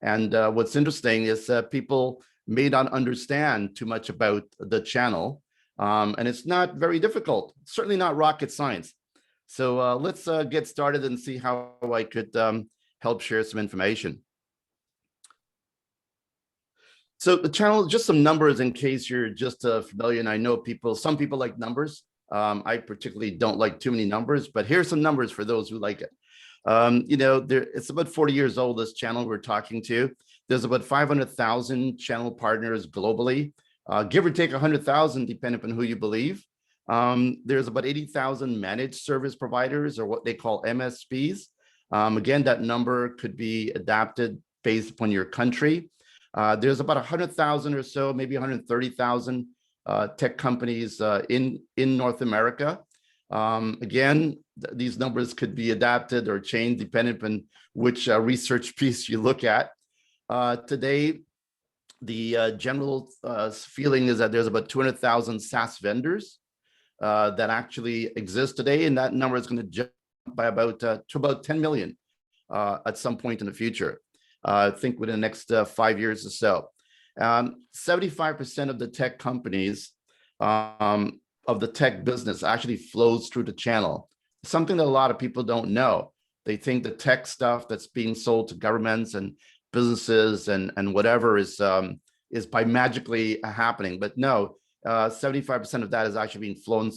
And what's interesting is that people may not understand too much about the channel, and it's not very difficult, certainly not rocket science. So let's get started and see how I could help share some information. So the channel, just some numbers in case you're just familiar, and I know some people like numbers. I particularly don't like too many numbers, but here's some numbers for those who like it. It's about 40 years old, this channel we're talking to. There's about 500,000 channel partners globally, give or take 100,000, depending on who you believe. There's about 80,000 managed service providers, or what they call MSPs. Again, that number could be adapted based upon your country. There's about 100,000 or so, maybe 130,000 tech companies in North America. Again, these numbers could be adapted or changed depending on which research piece you look at. Today, the general feeling is that there's about 200,000 SaaS vendors that actually exist today, and that number is going to jump by to about 10 million at some point in the future. I think within the next 5 years or so. 75% of the tech companies, of the tech business, actually flows through the channel. Something that a lot of people don't know. They think the tech stuff that's being sold to governments and businesses and whatever is by magically happening. But no, 75% of that is actually being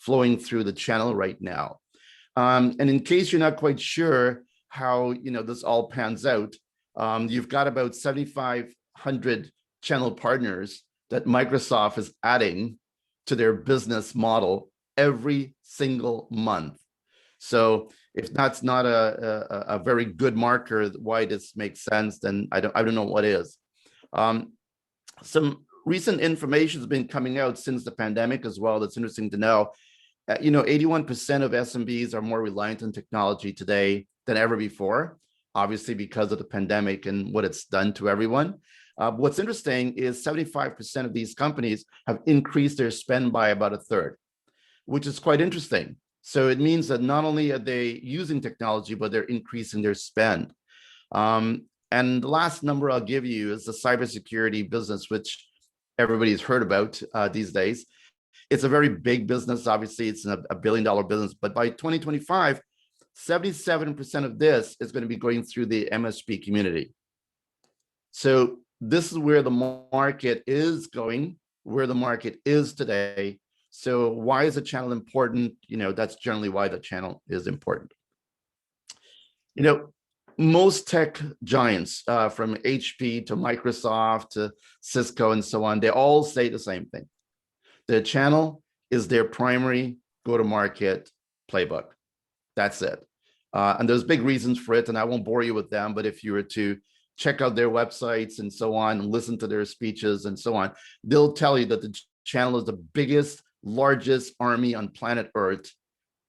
flowing through the channel right now. And in case you're not quite sure how this all pans out, you've got about 7,500 channel partners that Microsoft is adding to their business model every single month. So if that's not a very good marker why this makes sense, then I don't know what is. Some recent information has been coming out since the pandemic as well. That's interesting to know. 81% of SMBs are more reliant on technology today than ever before, obviously because of the pandemic and what it's done to everyone. What's interesting is 75% of these companies have increased their spend by about a third, which is quite interesting. So it means that not only are they using technology, but they're increasing their spend. And the last number I'll give you is the cybersecurity business, which everybody's heard about these days. It's a very big business. Obviously, it's a $1 billion business, but by 2025, 77% of this is going to be going through the MSP community. So this is where the market is going, where the market is today. So why is the channel important? That's generally why the channel is important. Most tech giants, from HP to Microsoft to Cisco and so on, they all say the same thing. The channel is their primary go-to-market playbook. That's it. And there's big reasons for it, and I won't bore you with them, but if you were to check out their websites and so on, and listen to their speeches and so on, they'll tell you that the channel is the biggest, largest army on planet Earth.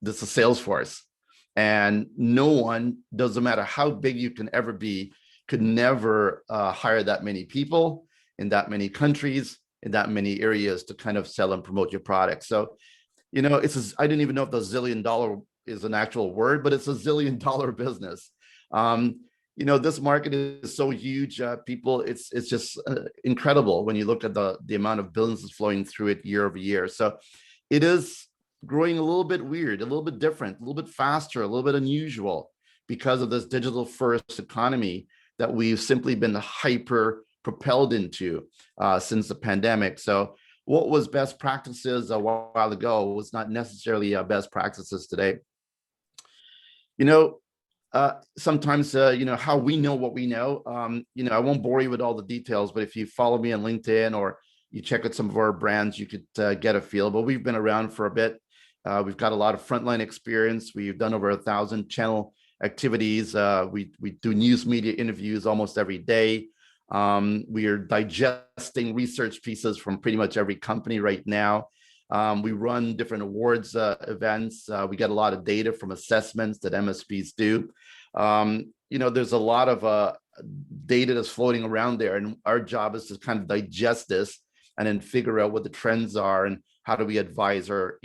This is Salesforce. And no one, doesn't matter how big you can ever be, could never hire that many people in that many countries, in that many areas to kind of sell and promote your product. So, I didn't even know if the $1 zillion is an actual word, but it's a $1 zillion business. This market is so huge, people, it's just incredible when you look at the amount of businesses flowing through it year over year. So it is growing a little bit weird, a little bit different, a little bit faster, a little bit unusual because of this digital first economy that we've simply been hyper propelled into since the pandemic. So what was best practices a while ago was not necessarily best practices today. Sometimes, how we know what we know, I won't bore you with all the details, but if you follow me on LinkedIn or you check out some of our brands, you could get a feel. But we've been around for a bit. We've got a lot of frontline experience. We've done over 1,000 channel activities. We do news media interviews almost every day. We are digesting research pieces from pretty much every company right now. We run different awards events. We get a lot of data from assessments that MSPs do. There's a lot of data that's floating around there, and our job is to kind of digest this and then figure out what the trends are and how do we advise our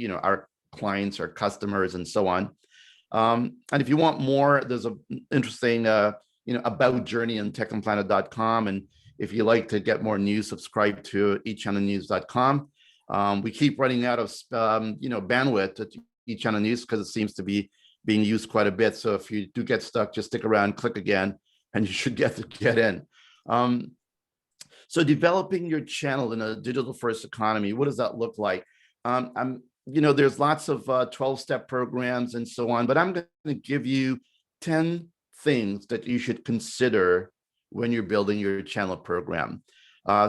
clients, our customers, and so on. And if you want more, there's an interesting about journey on technoplanet.com. And if you like to get more news, subscribe to eachannelnews.com. We keep running out of bandwidth at eachannel news because it seems to be being used quite a bit. So if you do get stuck, just stick around, click again, and you should get in. So developing your channel in a digital first economy, what does that look like? There's lots of 12-step programs and so on, but I'm going to give you 10 things that you should consider when you're building your channel program.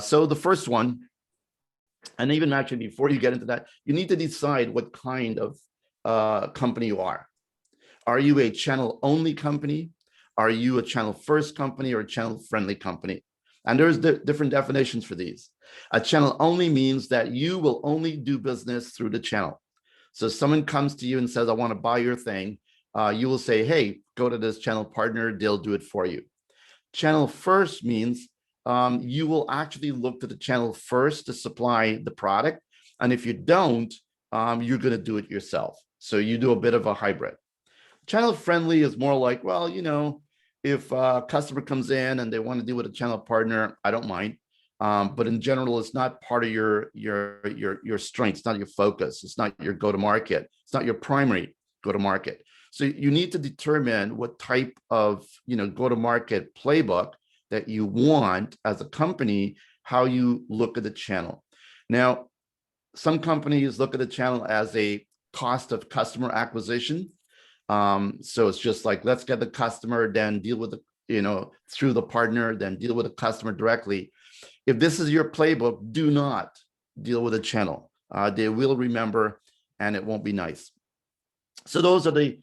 So the first one, and even actually before you get into that, you need to decide what kind of company you are. Are you a channel-only company? Are you a channel-first company or a channel-friendly company? And there's different definitions for these. A channel only means that you will only do business through the channel. So if someone comes to you and says, I want to buy your thing, you will say, hey, go to this channel partner, they'll do it for you. Channel first means you will actually look to the channel first to supply the product. And if you don't, you're going to do it yourself. So you do a bit of a hybrid. Channel friendly is more like, well, if a customer comes in and they want to deal with a channel partner, I don't mind. But in general, it's not part of your strength. It's not your focus. It's not your go-to-market. It's not your primary go-to-market. So you need to determine what type of go-to-market playbook that you want as a company, how you look at the channel. Now, some companies look at the channel as a cost of customer acquisition. So it's just like, let's get the customer, then deal with the, through the partner, then deal with the customer directly. If this is your playbook, do not deal with a channel. They will remember, and it won't be nice. So those are the,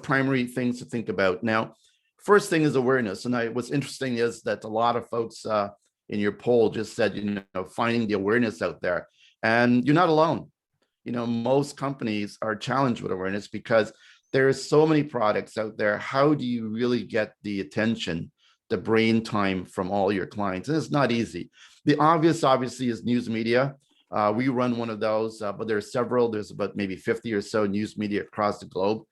primary things to think about. Now, first thing is awareness. And what's interesting is that a lot of folks in your poll just said, finding the awareness out there, and you're not alone. Most companies are challenged with awareness because there's so many products out there. How do you really get the attention, the brain time from all your clients? And it's not easy. The obvious, obviously, is news media. We run one of those, but there are several. There's about maybe 50 or so news media across the globe.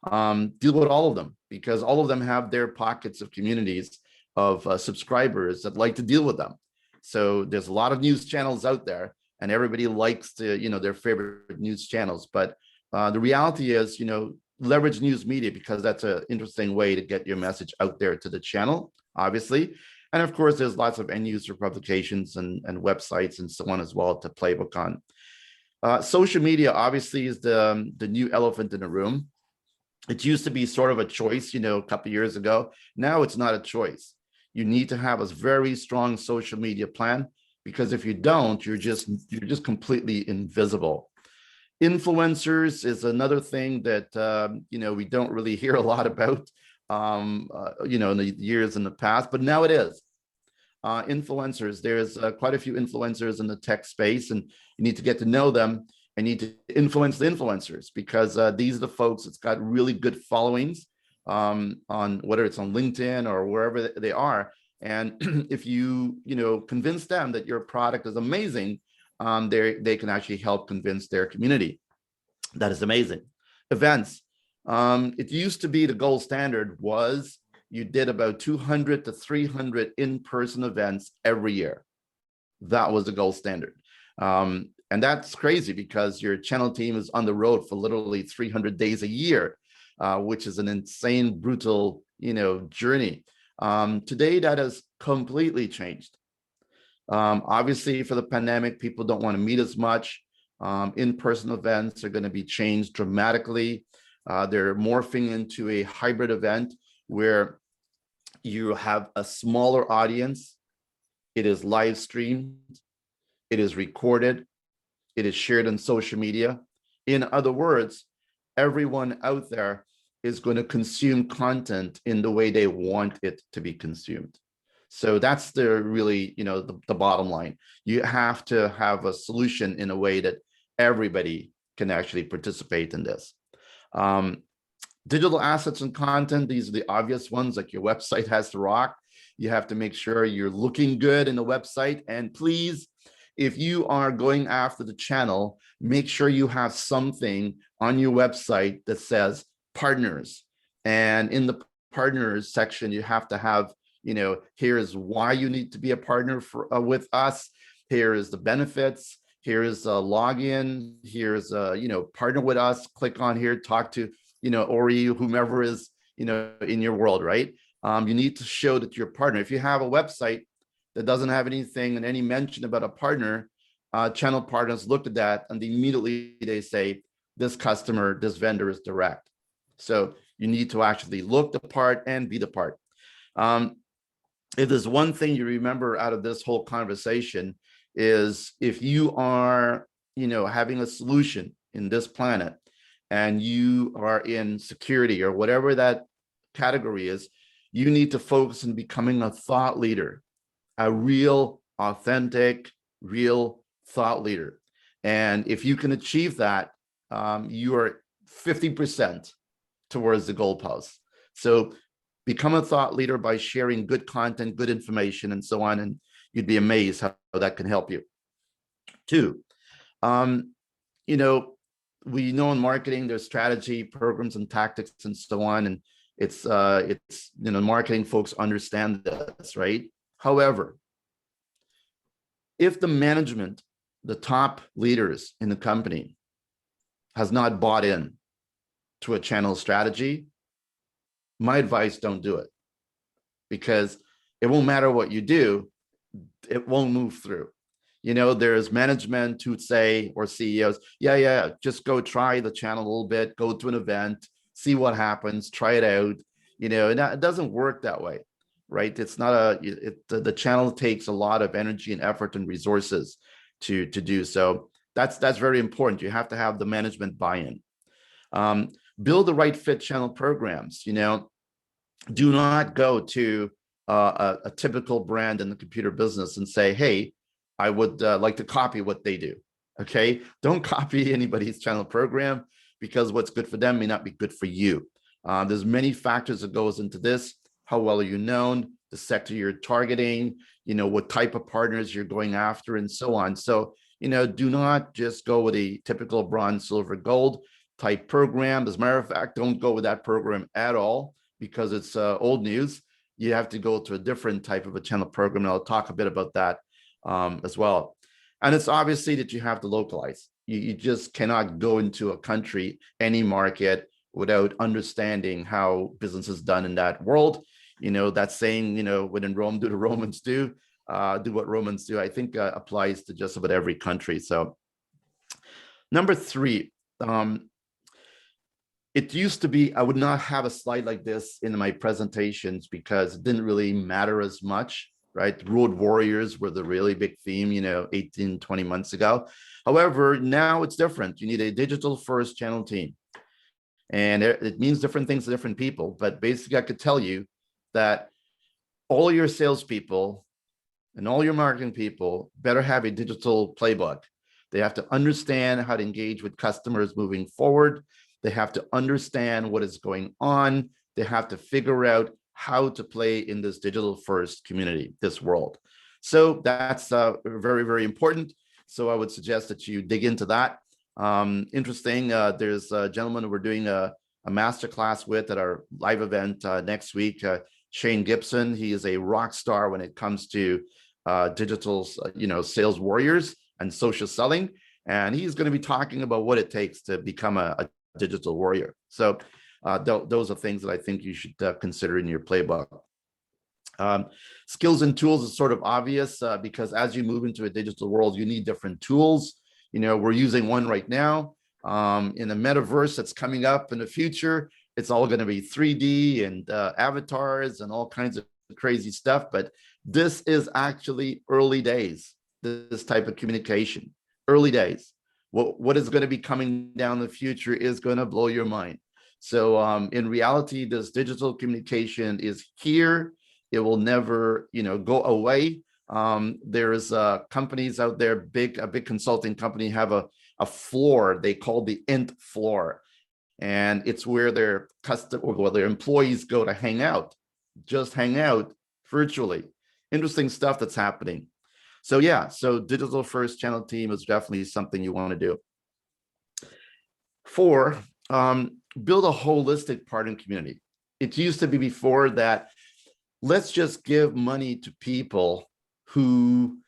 Deal with all of them because all of them have their pockets of communities of subscribers that like to deal with them. So there's a lot of news channels out there, and everybody likes to, their favorite news channels. But the reality is, leverage news media because that's an interesting way to get your message out there to the channel, obviously. And of course, there's lots of end user publications and websites and so on as well to playbook on. Social media obviously is the new elephant in the room. It used to be sort of a choice, a couple of years ago. Now it's not a choice. You need to have a very strong social media plan because if you don't, you're just completely invisible. Influencers is another thing that we don't really hear a lot about in the years in the past, but now it is. Influencers, there's quite a few influencers in the tech space, and you need to get to know them and need to influence the influencers because these are the folks that's got really good followings on whether it's on LinkedIn or wherever they are. And if you convince them that your product is amazing, they can actually help convince their community. That is amazing. Events. It used to be the gold standard was you did about 200 to 300 in-person events every year. That was the gold standard. And that's crazy because your channel team is on the road for literally 300 days a year, which is an insane, brutal, journey. Today, that has completely changed. Obviously, for the pandemic, people don't want to meet as much. In-person events are going to be changed dramatically. They're morphing into a hybrid event where you have a smaller audience. It is live streamed. It is recorded. It is shared on social media. In other words, everyone out there is going to consume content in the way they want it to be consumed. So that's the really, the bottom line. You have to have a solution in a way that everybody can actually participate in this. Digital assets and content, these are the obvious ones, like your website has to rock. You have to make sure you're looking good in the website. And please, if you are going after the channel, make sure you have something on your website that says partners. And in the partners section, you have to have, here's why you need to be a partner with us. Here is the benefits. Here is a login. Here's partner with us. Click on here, talk to, Ori, whomever is, in your world, right? You need to show that you're a partner. If you have a website that doesn't have anything and any mention about a partner, channel partners look at that and immediately they say, this customer, this vendor is direct. So you need to actually look the part and be the part. If there's one thing you remember out of this whole conversation is if you are, having a solution in this planet and you are in security or whatever that category is, you need to focus on becoming a thought leader, a real, authentic, real thought leader. And if you can achieve that, you are 50% towards the goalpost. So become a thought leader by sharing good content, good information, and so on. And you'd be amazed how that can help you. 2, we know in marketing, there's strategy, programs, and tactics, and so on. And it's marketing folks understand this, right? However, if the management, the top leaders in the company, has not bought in to a channel strategy, my advice, don't do it, because it won't matter what you do, it won't move through. There's management who'd say, or CEOs, yeah, just go try the channel a little bit, go to an event, see what happens, try it out, and it doesn't work that way, right? It's not the channel takes a lot of energy and effort and resources to do so. That's very important. You have to have the management buy-in. Build the right fit channel programs. Do not go to a typical brand in the computer business and say, hey, I would like to copy what they do. Okay, don't copy anybody's channel program, because what's good for them may not be good for you. There's many factors that goes into this. How well are you known, the sector you're targeting, what type of partners you're going after, and so on. So, do not just go with a typical bronze, silver, gold type program. As a matter of fact, don't go with that program at all, because it's old news. You have to go to a different type of a channel program, and I'll talk a bit about that as well. And it's obviously that you have to localize. You just cannot go into a country, any market, without understanding how business is done in that world. That saying, when in Rome, do the Romans do, do what Romans do, I think applies to just about every country. So number 3, it used to be, I would not have a slide like this in my presentations because it didn't really matter as much, right? Road warriors were the really big theme, 18, 20 months ago. However, now it's different. You need a digital first channel team. And it means different things to different people. But basically, I could tell you that all your salespeople and all your marketing people better have a digital playbook. They have to understand how to engage with customers moving forward. They have to understand what is going on. They have to figure out how to play in this digital first community, this world. So that's very, very important. So I would suggest that you dig into that. Interesting, there's a gentleman who we're doing a masterclass with at our live event next week, Shane Gibson. He is a rock star when it comes to digital, sales warriors and social selling. And he's going to be talking about what it takes to become a digital warrior. So those are things that I think you should consider in your playbook. Skills and tools is sort of obvious because as you move into a digital world, you need different tools. We're using one right now in the metaverse that's coming up in the future. It's all going to be 3D and avatars and all kinds of crazy stuff. But this is actually early days, this type of communication, early days. What is going to be coming down the future is going to blow your mind. So in reality, this digital communication is here. It will never, go away. There's companies out there, a big consulting company have a floor they call the Int floor, and it's where their employees go to hang out, just hang out virtually. Interesting stuff that's happening. So yeah, so digital first channel team is definitely something you want to do. 4, build a holistic partner community. it used to be before that, let's just give money to people who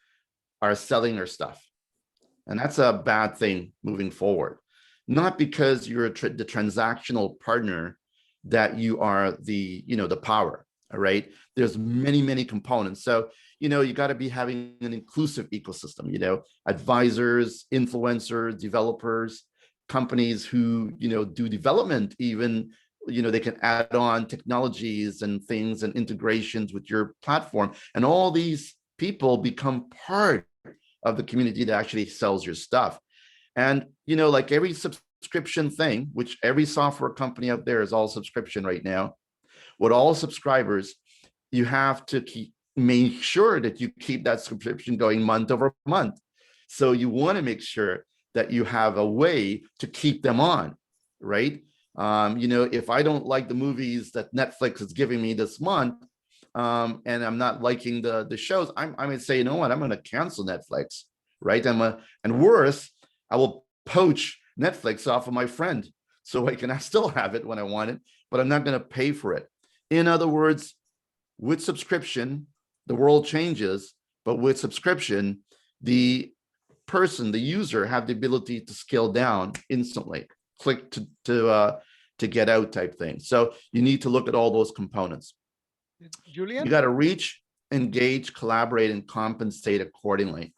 are selling their stuff. And that's a bad thing moving forward. Not because you're the transactional partner that you are the, the power, all right? There's many, many components. So, you got to be having an inclusive ecosystem, advisors, influencers, developers, companies who, do development even, they can add on technologies and things and integrations with your platform. And all these people become part of the community that actually sells your stuff. And, like every subscription thing, which every software company out there is all subscription right now, with all subscribers, you have to make sure that you keep that subscription going month over month. So you want to make sure that you have a way to keep them on, right? If I don't like the movies that Netflix is giving me this month, and I'm not liking the shows, I might say, you know what, I'm going to cancel Netflix, right? And worse, I will poach Netflix off of my friend so I still have it when I want it, but I'm not going to pay for it. In other words, with subscription, the world changes, but with subscription, the user, have the ability to scale down instantly, click to get out type thing. So you need to look at all those components. Julian? You got to reach, engage, collaborate, and compensate accordingly.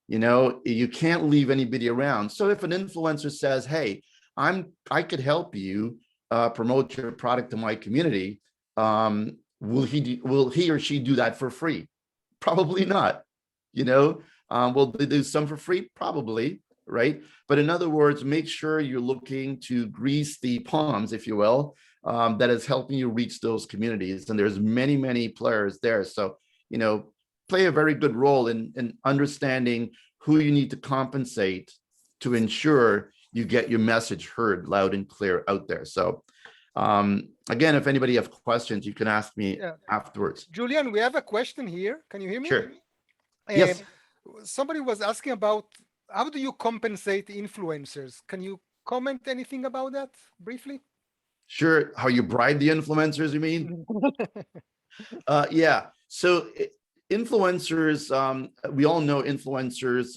You can't leave anybody around. So if an influencer says, hey, I could help you promote your product to my community, will he or she do that for free? Probably not. Will they do some for free? Probably, right? But in other words, make sure you're looking to grease the palms, if you will, that is helping you reach those communities. And there's many, many players there. So, play a very good role in understanding who you need to compensate to ensure you get your message heard loud and clear out there. So again, if anybody have questions, you can ask me afterwards. Julian, we have a question here. Can you hear me? Sure. Yes. Somebody was asking about how do you compensate influencers? Can you comment anything about that briefly? Sure. How you bribe the influencers, you mean? Yeah. So influencers, we all know influencers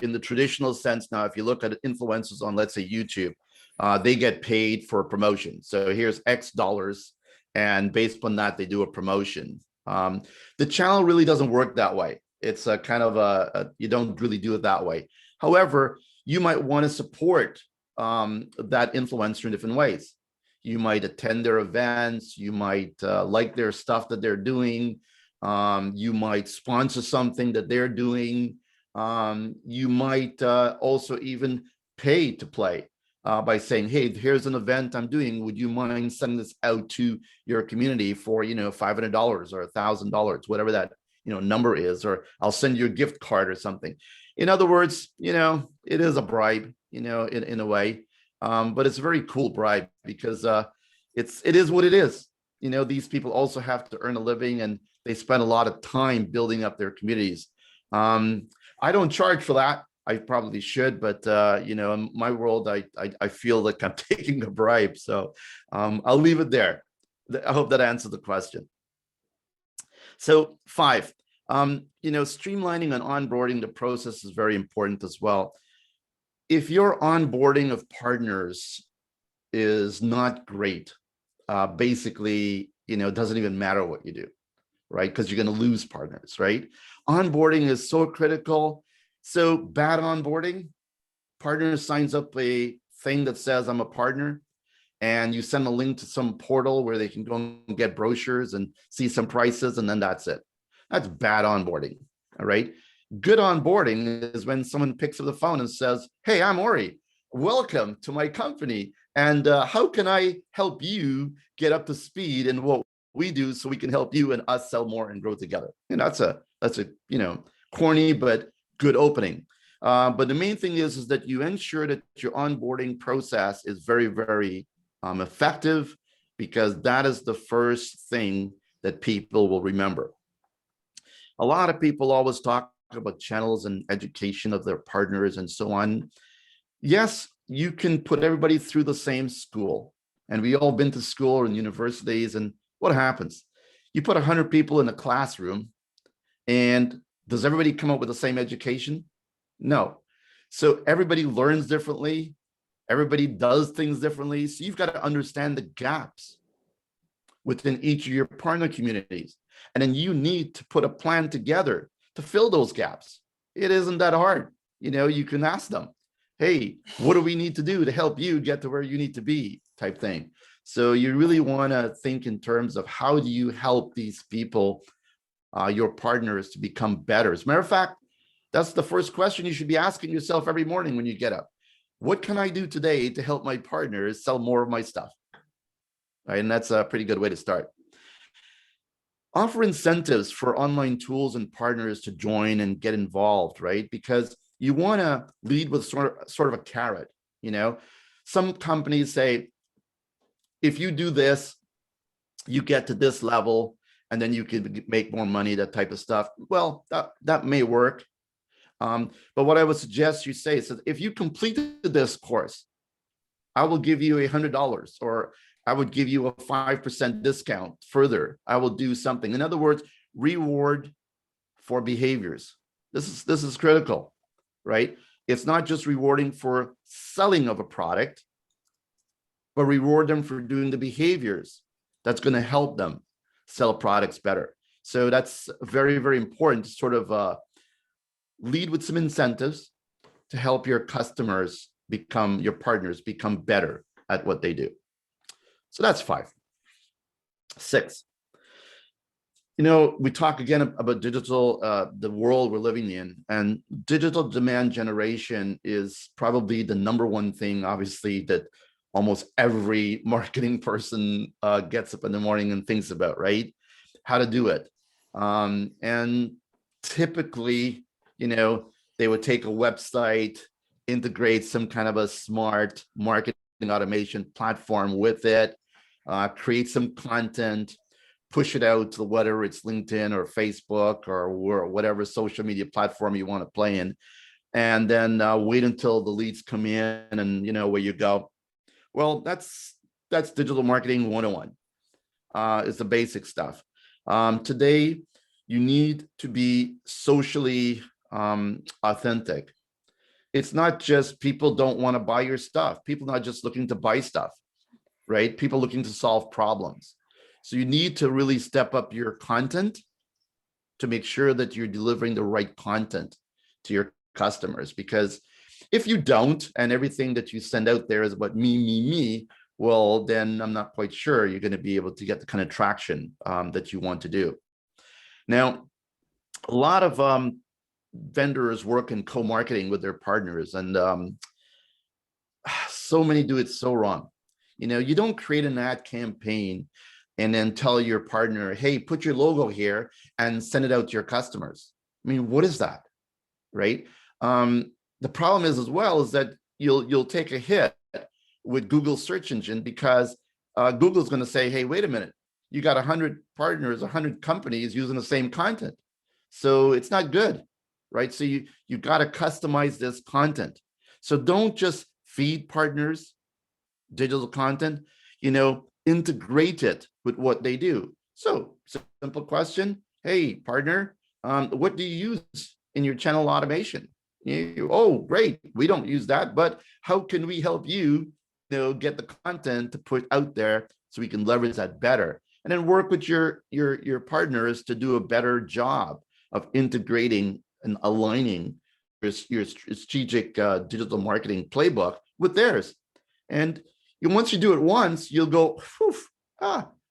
in the traditional sense. Now, if you look at influencers on, let's say, YouTube, they get paid for promotion. So here's X dollars, and based on that, they do a promotion. The channel really doesn't work that way. It's a kind of you don't really do it that way. However, you might want to support that influencer in different ways. You might attend their events. You might like their stuff that they're doing. You might sponsor something that they're doing. You might also even pay to play by saying, hey, here's an event I'm doing. Would you mind sending this out to your community for, $500 or $1,000, whatever that, number is, or I'll send you a gift card or something. In other words, it is a bribe, in a way. But it's a very cool bribe because it is what it is. These people also have to earn a living, and they spend a lot of time building up their communities. I don't charge for that. I probably should, but in my world, I feel like I'm taking a bribe. So I'll leave it there. I hope that answered the question. So 5, streamlining and onboarding the process is very important as well. If your onboarding of partners is not great, basically, it doesn't even matter what you do, right? Because you're going to lose partners, right? Onboarding is so critical. So bad onboarding, partner signs up a thing that says I'm a partner, and you send a link to some portal where they can go and get brochures and see some prices, and then that's it. That's bad onboarding, all right? Good onboarding is when someone picks up the phone and says, hey, I'm Ori. Welcome to my company. And how can I help you get up to speed in what we do so we can help you and us sell more and grow together? And that's a corny but good opening. But the main thing is that you ensure that your onboarding process is very, very effective, because that is the first thing that people will remember. A lot of people always talk about channels and education of their partners and so on. Yes, you can put everybody through the same school, And we all been to school or in universities, and what happens? You put 100 people in a classroom, and does everybody come up with the same education? No. So everybody learns differently. Everybody does things differently. So you've got to understand the gaps within each of your partner communities. And then you need to put a plan together to fill those gaps. It isn't that hard. You can ask them, hey, what do we need to do to help you get to where you need to be, type thing. So you really want to think in terms of how do you help these people, your partners, to become better. As a matter of fact, that's the first question you should be asking yourself every morning when you get up. What can I do today to help my partners sell more of my stuff? Right, and that's a pretty good way to start. Offer incentives for online tools and partners to join and get involved, right? Because you want to lead with sort of a carrot. Some companies say, if you do this, you get to this level, and then you can make more money, that type of stuff. Well, that may work. But what I would suggest you say is that if you completed this course, I will give you $100, or I would give you a 5% discount further. I will do something. In other words, reward for behaviors. This is critical, right? It's not just rewarding for selling of a product, but reward them for doing the behaviors that's going to help them sell products better. So that's very, very important to sort of lead with some incentives to help your customers your partners become better at what they do. So that's 5. 6, we talk again about digital, the world we're living in, and digital demand generation is probably the #1 thing, obviously, that almost every marketing person gets up in the morning and thinks about, right? How to do it. And typically, they would take a website, integrate some kind of a smart marketing automation platform with it, create some content, push it out to whether it's LinkedIn or Facebook or whatever social media platform you want to play in, and then wait until the leads come in, and where you go. Well, that's digital marketing 101. It's the basic stuff. Today, you need to be socially authentic. It's not just people don't want to buy your stuff. People are not just looking to buy stuff, right? People looking to solve problems. So you need to really step up your content to make sure that you're delivering the right content to your customers. Because if you don't, and everything that you send out there is about me, well, then I'm not quite sure you're going to be able to get the kind of traction that you want to do. Now, a lot of vendors work in co-marketing with their partners, and so many do it so wrong. You don't create an ad campaign and then tell your partner, hey, put your logo here and send it out to your customers. I mean, what is that, right? The problem is as well is that you'll take a hit with Google search engine, because Google's going to say, hey, wait a minute, you got 100 partners, 100 companies using the same content. So it's not good, right? So you got to customize this content. So don't just feed partners digital content, integrate it with what they do. So simple question, hey, partner, what do you use in your channel automation? Oh, great, we don't use that, but how can we help you, get the content to put out there so we can leverage that better? And then work with your partners to do a better job of integrating and aligning your strategic digital marketing playbook with theirs. And once you do it once, you'll go,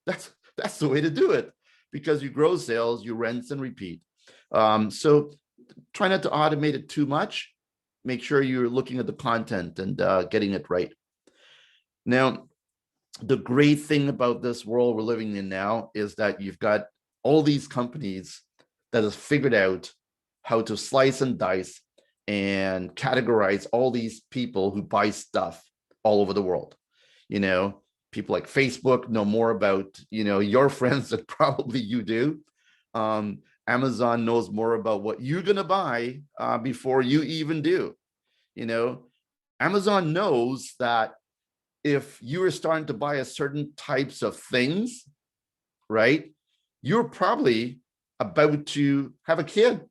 that's the way to do it, because you grow sales, you rinse and repeat. So try not to automate it too much. Make sure you're looking at the content and getting it right. Now, the great thing about this world we're living in now is that you've got all these companies that have figured out how to slice and dice and categorize all these people who buy stuff all over the world. People like Facebook know more about, your friends than probably you do. Amazon knows more about what you're going to buy before you even do. Amazon knows that if you are starting to buy a certain types of things, right, you're probably about to have a kid,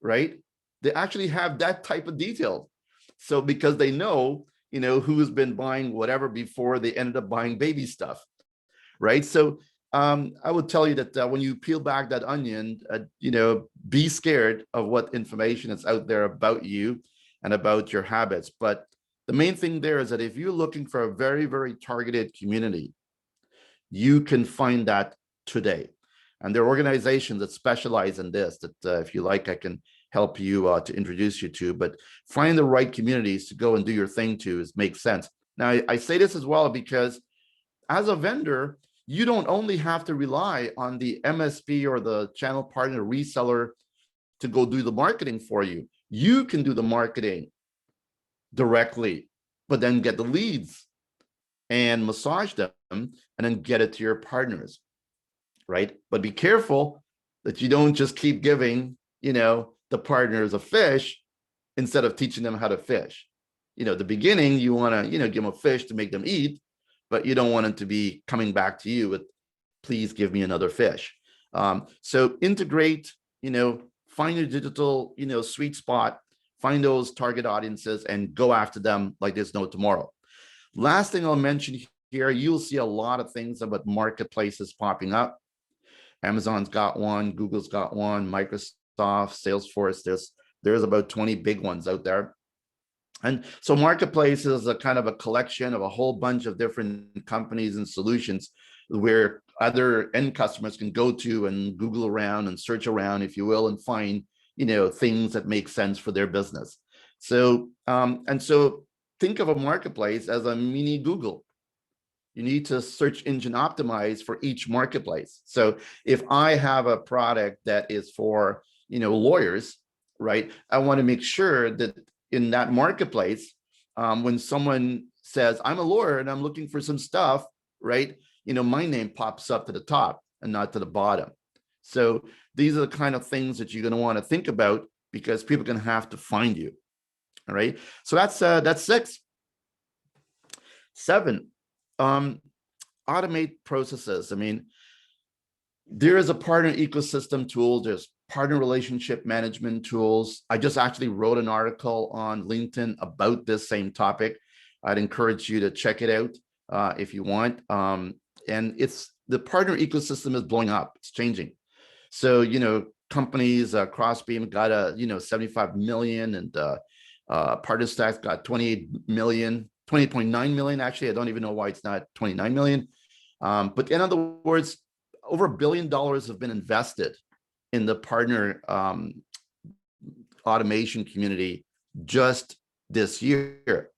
right? They actually have that type of detail. So because they know, who's been buying whatever before they ended up buying baby stuff, right? So I would tell you that when you peel back that onion, be scared of what information is out there about you and about your habits. But the main thing there is that if you're looking for a very, very targeted community, you can find that today. And there are organizations that specialize in this that if you like, I can help you to introduce you to, but find the right communities to go and do your thing to makes sense. Now, I say this as well because as a vendor, you don't only have to rely on the MSP or the channel partner reseller to go do the marketing for you. You can do the marketing directly, but then get the leads and massage them and then get it to your partners, right? But be careful that you don't just keep giving, the partners a fish instead of teaching them how to fish. At the beginning, you want to, give them a fish to make them eat, but you don't want them to be coming back to you with, please give me another fish. So integrate, find your digital, sweet spot, find those target audiences and go after them like there's no tomorrow. Last thing I'll mention here, you'll see a lot of things about marketplaces popping up. Amazon's got one, Google's got one, Microsoft, Salesforce, there's about 20 big ones out there. And so marketplace is a kind of a collection of a whole bunch of different companies and solutions where other end customers can go to and Google around and search around, if you will, and find, things that make sense for their business. So, and so think of a marketplace as a mini Google. You need to search engine optimize for each marketplace. So if I have a product that is for, lawyers, right, I want to make sure that in that marketplace, when someone says, I'm a lawyer and I'm looking for some stuff, right, my name pops up to the top and not to the bottom. So these are the kind of things that you're going to want to think about because people are going to have to find you. All right. So that's 6. 7, automate processes. I mean, there is a partner ecosystem tool. There's partner relationship management tools. I just actually wrote an article on LinkedIn about this same topic. I'd encourage you to check it out if you want. And it's the partner ecosystem is blowing up. It's changing. So, companies, Crossbeam got a, 75 million and Partner Stack got 28 million. 20.9 million, actually. I don't even know why it's not 29 million. But in other words, over $1 billion have been invested in the partner automation community just this year.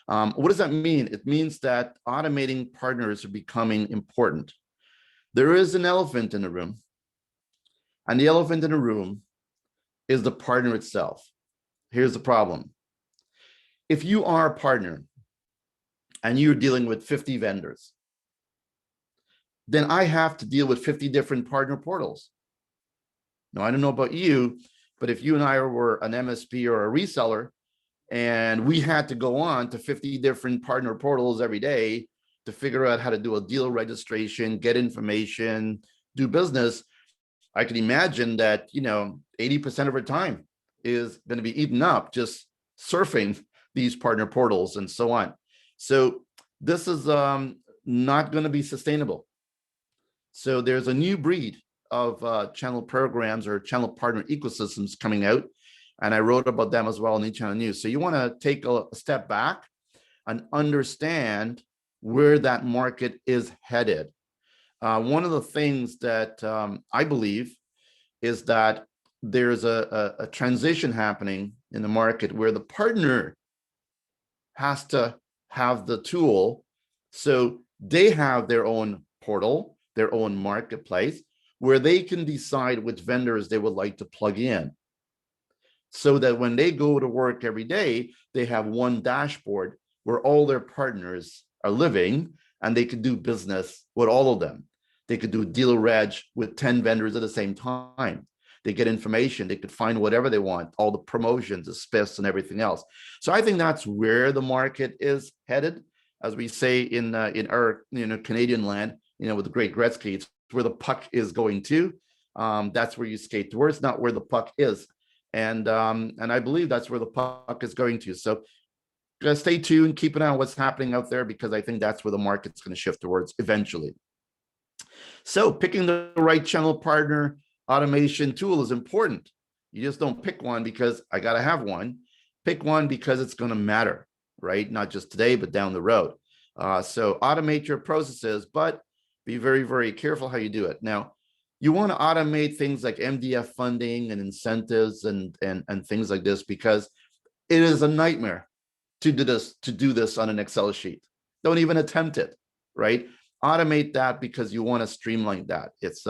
What does that mean? It means that automating partners are becoming important. There is an elephant in the room, and the elephant in the room is the partner itself. Here's the problem. If you are a partner, and you're dealing with 50 vendors, then I have to deal with 50 different partner portals. Now, I don't know about you, but if you and I were an MSP or a reseller, and we had to go on to 50 different partner portals every day to figure out how to do a deal registration, get information, do business, I can imagine that, 80% of our time is going to be eaten up just surfing these partner portals and so on. So this is not going to be sustainable. So there's a new breed of channel programs or channel partner ecosystems coming out. And I wrote about them as well in eChannel News. So you want to take a step back and understand where that market is headed. One of the things that I believe is that there's a transition happening in the market where the partner has to have the tool. So they have their own portal, their own marketplace, where they can decide which vendors they would like to plug in. So that when they go to work every day, they have one dashboard where all their partners are living and they could do business with all of them. They could do deal reg with 10 vendors at the same time. They get information, they could find whatever they want, all the promotions, the spiffs and everything else. So I think that's where the market is headed. as we say in our Canadian land, with the Great Gretzky, it's where the puck is going to. That's where you skate towards, not where the puck is. And I believe that's where the puck is going to. So stay tuned, keep an eye on what's happening out there, because I think that's where the market's going to shift towards eventually. So picking the right channel partner automation tool is important. You just don't pick one because I got to have one. Pick one because it's going to matter, right? Not just today, but down the road. So automate your processes, but be very, very careful how you do it. Now, you want to automate things like MDF funding and incentives and things like this, because it is a nightmare to do this on an Excel sheet. Don't even attempt it, right? Automate that because you want to streamline that. It's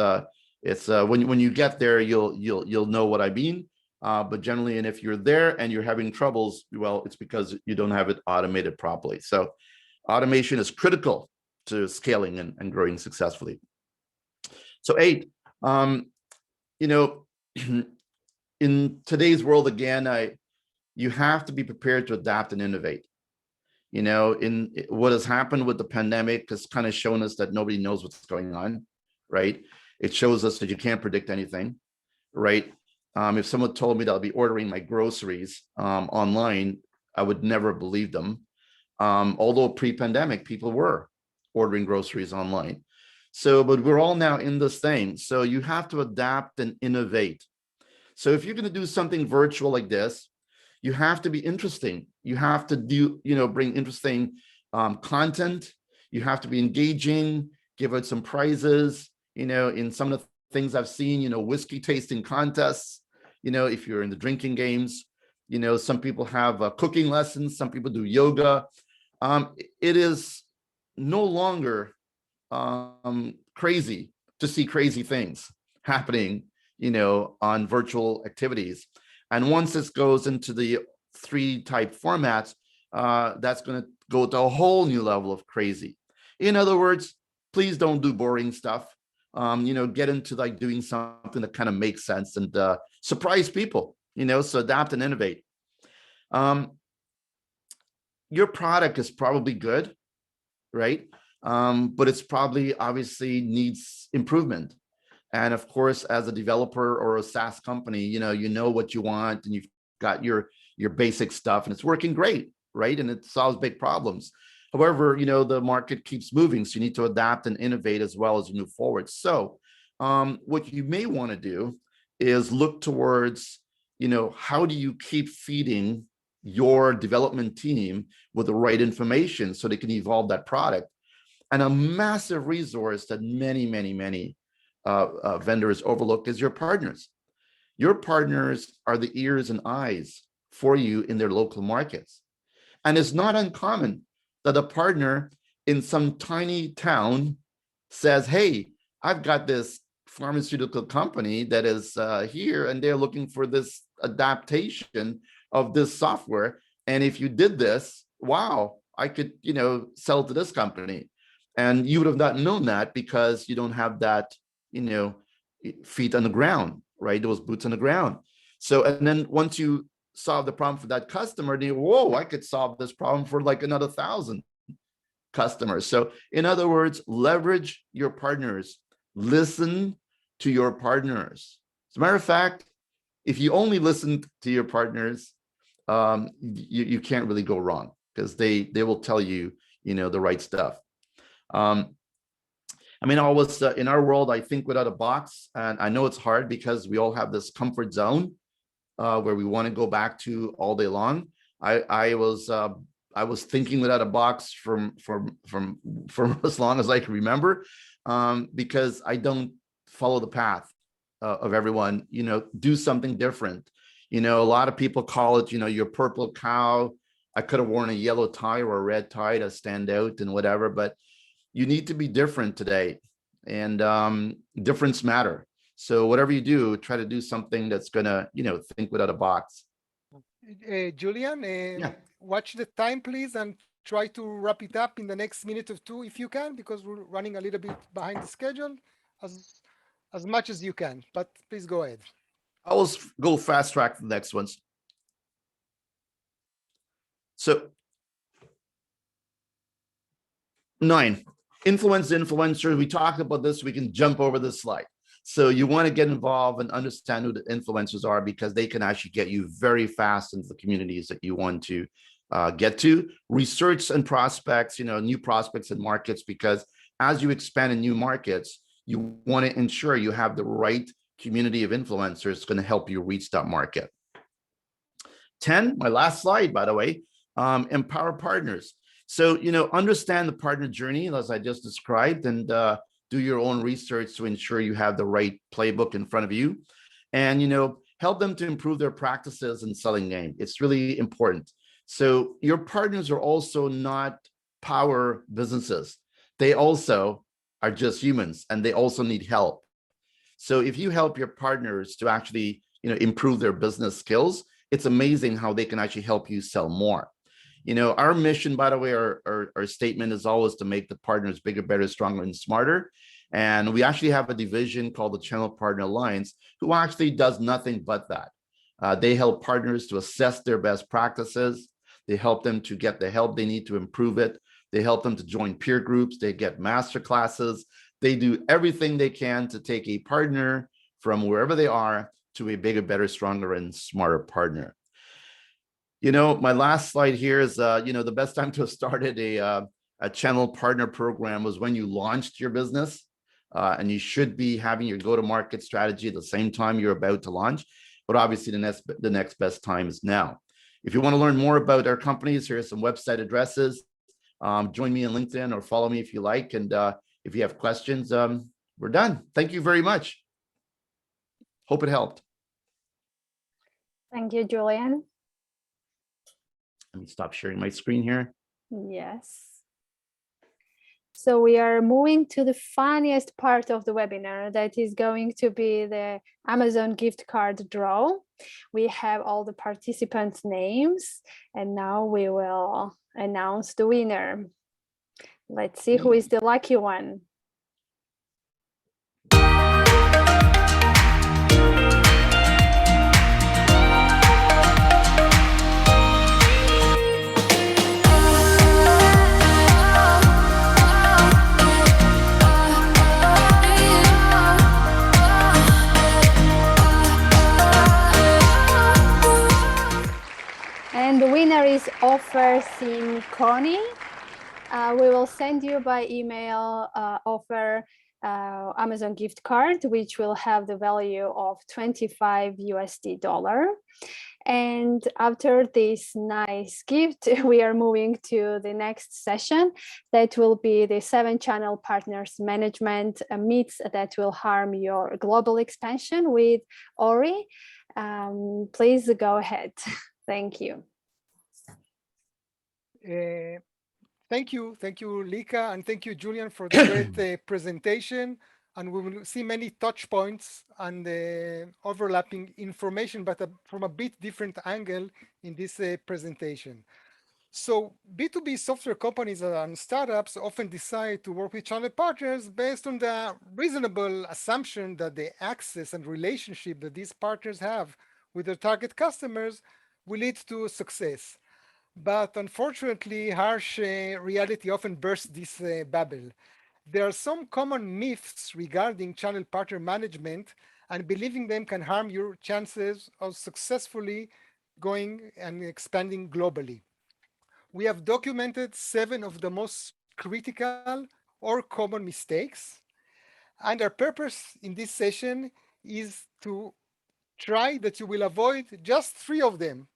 when you get there, you'll know what I mean. But generally, and if you're there and you're having troubles, well, it's because you don't have it automated properly. So automation is critical to scaling and growing successfully. So 8, in today's world, again, you have to be prepared to adapt and innovate. In what has happened with the pandemic has kind of shown us that nobody knows what's going on, right? It shows us that you can't predict anything, right? If someone told me that I'll be ordering my groceries online, I would never believe them. Although pre-pandemic, people were ordering groceries online. So, but we're all now in this thing. So you have to adapt and innovate. So if you're going to do something virtual like this, you have to be interesting. You have to bring interesting content. You have to be engaging, give out some prizes, in some of the things I've seen, whiskey tasting contests, if you're in the drinking games, some people have cooking lessons, some people do yoga. It is no longer crazy to see crazy things happening, on virtual activities. And once this goes into the 3 type formats, that's going to go to a whole new level of crazy. In other words, please don't do boring stuff. Get into like doing something that kind of makes sense and surprise people, so adapt and innovate. Your product is probably good, right? But it's probably obviously needs improvement. And of course, as a developer or a SaaS company, you know what you want, and you've got your basic stuff, and it's working great, right? And it solves big problems. However, the market keeps moving, so you need to adapt and innovate as well as you move forward. So what you may want to do is look towards, how do you keep feeding your development team with the right information so they can evolve that product? And a massive resource that many vendors overlook is your partners. Your partners are the ears and eyes for you in their local markets. And it's not uncommon that a partner in some tiny town says, hey, I've got this pharmaceutical company that is here, and they're looking for this adaptation of this software. And if you did this, wow, I could, sell to this company. And you would have not known that because you don't have that, feet on the ground, right? Those boots on the ground. So, and then once you solve the problem for that customer, then whoa, I could solve this problem for like another 1,000 customers. So in other words, leverage your partners, listen to your partners. As a matter of fact, if you only listen to your partners, you can't really go wrong, because they will tell you, the right stuff. Always in our world, I think without a box, and I know it's hard because we all have this comfort zone where we want to go back to all day long. I was thinking without a box from as long as I can remember, because I don't follow the path of everyone. Do something different. A lot of people call it, your purple cow. I could have worn a yellow tie or a red tie to stand out and whatever, but you need to be different today, and difference matter. So whatever you do, try to do something that's gonna, think without a box. Julian, Yeah. watch the time, please, and try to wrap it up in the next minute or two if you can, because we're running a little bit behind the schedule, as much as you can. But please go ahead. I will go fast track to the next ones. So 9, influence influencers. We talked about this. We can jump over this slide. So you want to get involved and understand who the influencers are, because they can actually get you very fast into the communities that you want to get to. Research and prospects, new prospects and markets, because as you expand in new markets, you want to ensure you have the right community of influencers going to help you reach that market. 10, my last slide, by the way, empower partners. So, understand the partner journey, as I just described, and do your own research to ensure you have the right playbook in front of you. And, help them to improve their practices and selling game. It's really important. So your partners are also not power businesses. They also are just humans, and they also need help. So if you help your partners to actually, improve their business skills, it's amazing how they can actually help you sell more. Our mission, by the way, our statement is always to make the partners bigger, better, stronger, and smarter. And we actually have a division called the Channel Partner Alliance, who actually does nothing but that. They help partners to assess their best practices. They help them to get the help they need to improve it. They help them to join peer groups. They get master classes. They do everything they can to take a partner from wherever they are to a bigger, better, stronger, and smarter partner. My last slide here is, the best time to have started a channel partner program was when you launched your business, and you should be having your go-to-market strategy at the same time you're about to launch. But obviously, the next best time is now. If you want to learn more about our companies, here are some website addresses. Join me on LinkedIn or follow me if you like. And if you have questions, we're done. Thank you very much. Hope it helped. Thank you, Julian. Let me stop sharing my screen here. Yes. So we are moving to the funniest part of the webinar, that is going to be the Amazon gift card draw. We have all the participants' names, and now we will announce the winner. Let's see who is the lucky one. And the winner is Offer Sinconi. We will send you by email offer Amazon gift card, which will have the value of $25 USD. And after this nice gift, we are moving to the next session. That will be the 7 channel partners management myths that will harm your global expansion with Ori. Please go ahead. Thank you. Thank you, Lika, and thank you, Julian, for the great presentation. And we will see many touch points and overlapping information, but from a bit different angle in this presentation. So B2B software companies and startups often decide to work with channel partners based on the reasonable assumption that the access and relationship that these partners have with their target customers will lead to success. But unfortunately, harsh reality often bursts this bubble. There are some common myths regarding channel partner management, and believing them can harm your chances of successfully going and expanding globally. We have documented 7 of the most critical or common mistakes. And our purpose in this session is to try that you will avoid just 3 of them.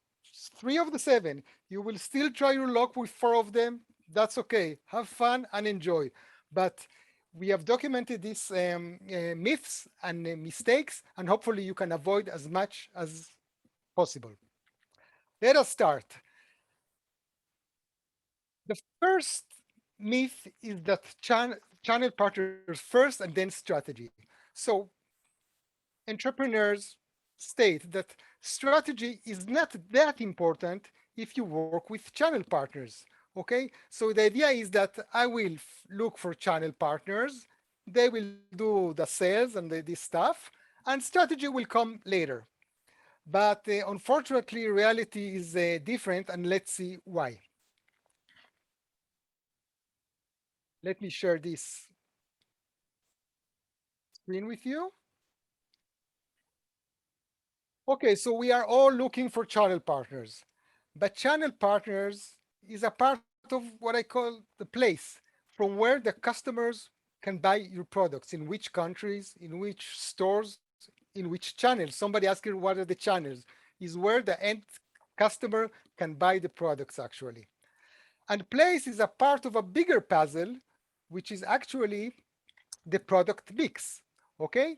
3 of the 7. You will still try your luck with 4 of them. That's okay. Have fun and enjoy. But we have documented these myths and mistakes, and hopefully you can avoid as much as possible. Let us start. The first myth is that channel partners first and then strategy. So entrepreneurs state that strategy is not that important if you work with channel partners. Okay, so the idea is that I will look for channel partners, they will do the sales and this stuff, and strategy will come later. But unfortunately, reality is different, and let's see why. Let me share this screen with you. Okay, so we are all looking for channel partners, but channel partners is a part of what I call the place from where the customers can buy your products, in which countries, in which stores, in which channels. Somebody asking what are the channels, is where the end customer can buy the products actually. And place is a part of a bigger puzzle, which is actually the product mix. Okay,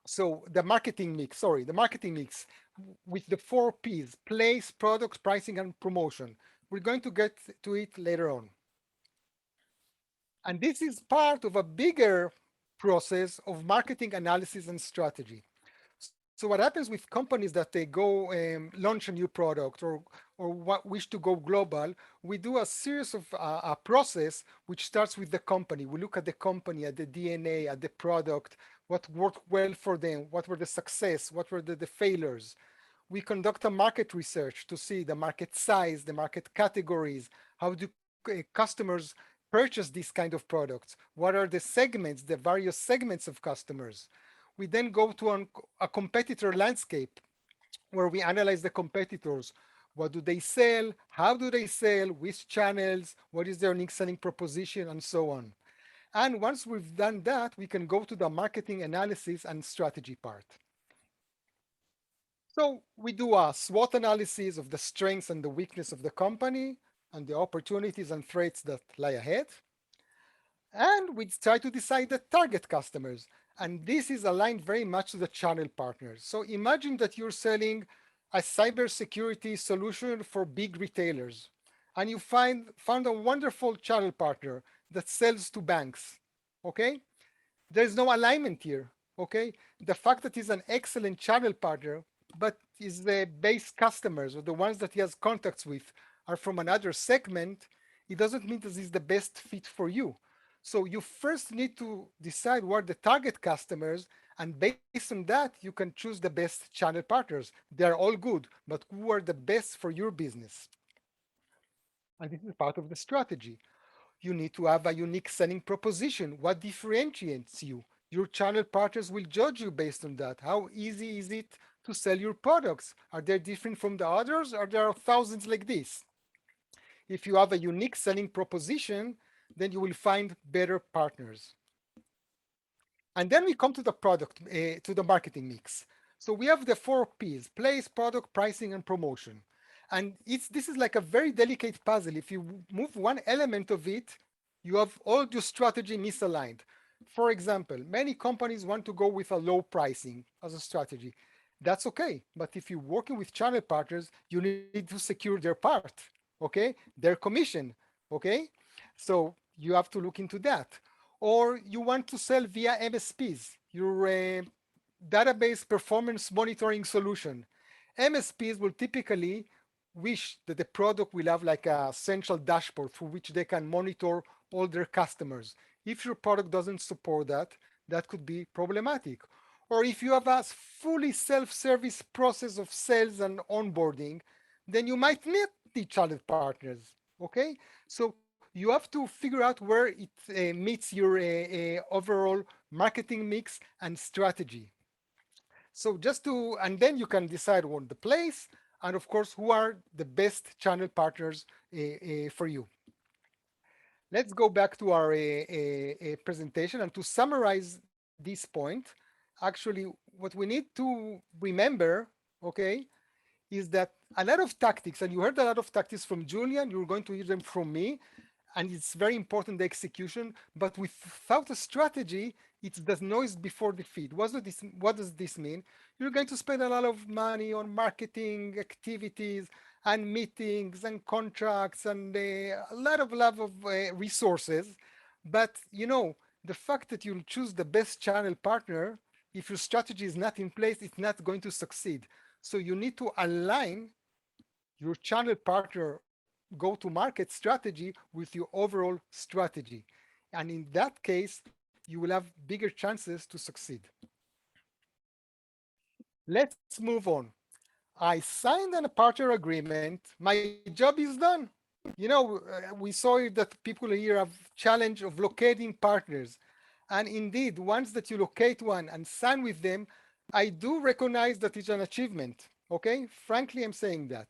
so the marketing mix, sorry, the marketing mix with the 4 Ps: place, product, pricing, and promotion. We're going to get to it later on. And this is part of a bigger process of marketing analysis and strategy. So what happens with companies that they go launch a new product or what wish to go global, we do a series of a process which starts with the company. We look at the company, at the DNA, at the product, what worked well for them, what were the success, what were the failures. We conduct a market research to see the market size, the market categories, how do customers purchase these kind of products, what are the segments, the various segments of customers. We then go to a competitor landscape where we analyze the competitors. What do they sell? How do they sell? Which channels? What is their unique selling proposition? And so on. And once we've done that, we can go to the marketing analysis and strategy part. So we do a SWOT analysis of the strengths and the weakness of the company and the opportunities and threats that lie ahead. And we try to decide the target customers. And this is aligned very much to the channel partners. So imagine that you're selling a cybersecurity solution for big retailers, and you found a wonderful channel partner that sells to banks. Okay, there's no alignment here. Okay, the fact that he's an excellent channel partner, but his base customers or the ones that he has contacts with are from another segment, it doesn't mean that he's the best fit for you. So you first need to decide what are the target customers, and based on that, you can choose the best channel partners. They are all good, but who are the best for your business? And this is part of the strategy. You need to have a unique selling proposition. What differentiates you? Your channel partners will judge you based on that. How easy is it to sell your products? Are they different from the others, or there are thousands like this? If you have a unique selling proposition, then you will find better partners. And then we come to the product, to the marketing mix. So we have the 4 Ps: place, product, pricing, and promotion. And this is like a very delicate puzzle. If you move one element of it, you have all your strategy misaligned. For example, many companies want to go with a low pricing as a strategy. That's okay. But if you're working with channel partners, you need to secure their part, okay? Their commission, okay? So you have to look into that. Or you want to sell via MSPs, your database performance monitoring solution. MSPs will typically wish that the product will have like a central dashboard through which they can monitor all their customers. If your product doesn't support that, that could be problematic. Or if you have a fully self-service process of sales and onboarding, then you might need the channel partners, okay? So you have to figure out where it meets your overall marketing mix and strategy. So and then you can decide on the place, and of course, who are the best channel partners for you. Let's go back to our presentation, and to summarize this point, actually, what we need to remember, okay, is that a lot of tactics, and you heard a lot of tactics from Julian, you're going to hear them from me, and it's very important, the execution, but without a strategy, it's the noise before the feed. What does this mean? You're going to spend a lot of money on marketing activities and meetings and contracts and a lot of resources. But the fact that you'll choose the best channel partner, if your strategy is not in place, it's not going to succeed. So you need to align your channel partner go-to-market strategy with your overall strategy. And in that case, you will have bigger chances to succeed. Let's move on. I signed a partner agreement. My job is done. We saw that people here have challenge of locating partners. And indeed, once that you locate one and sign with them, I do recognize that it's an achievement. Okay, frankly, I'm saying that.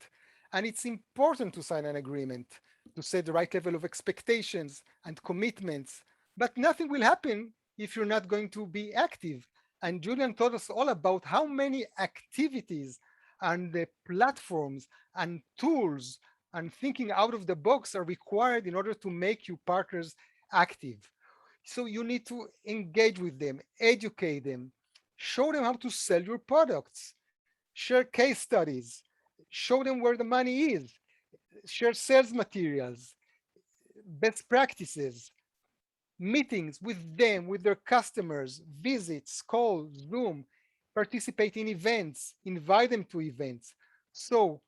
And it's important to sign an agreement to set the right level of expectations and commitments. But nothing will happen if you're not going to be active. And Julian told us all about how many activities and the platforms and tools and thinking out of the box are required in order to make you partners active. So you need to engage with them, educate them, show them how to sell your products, share case studies, show them where the money is, share sales materials, best practices, meetings with them, with their customers, visits, calls, Zoom, participate in events, invite them to events. So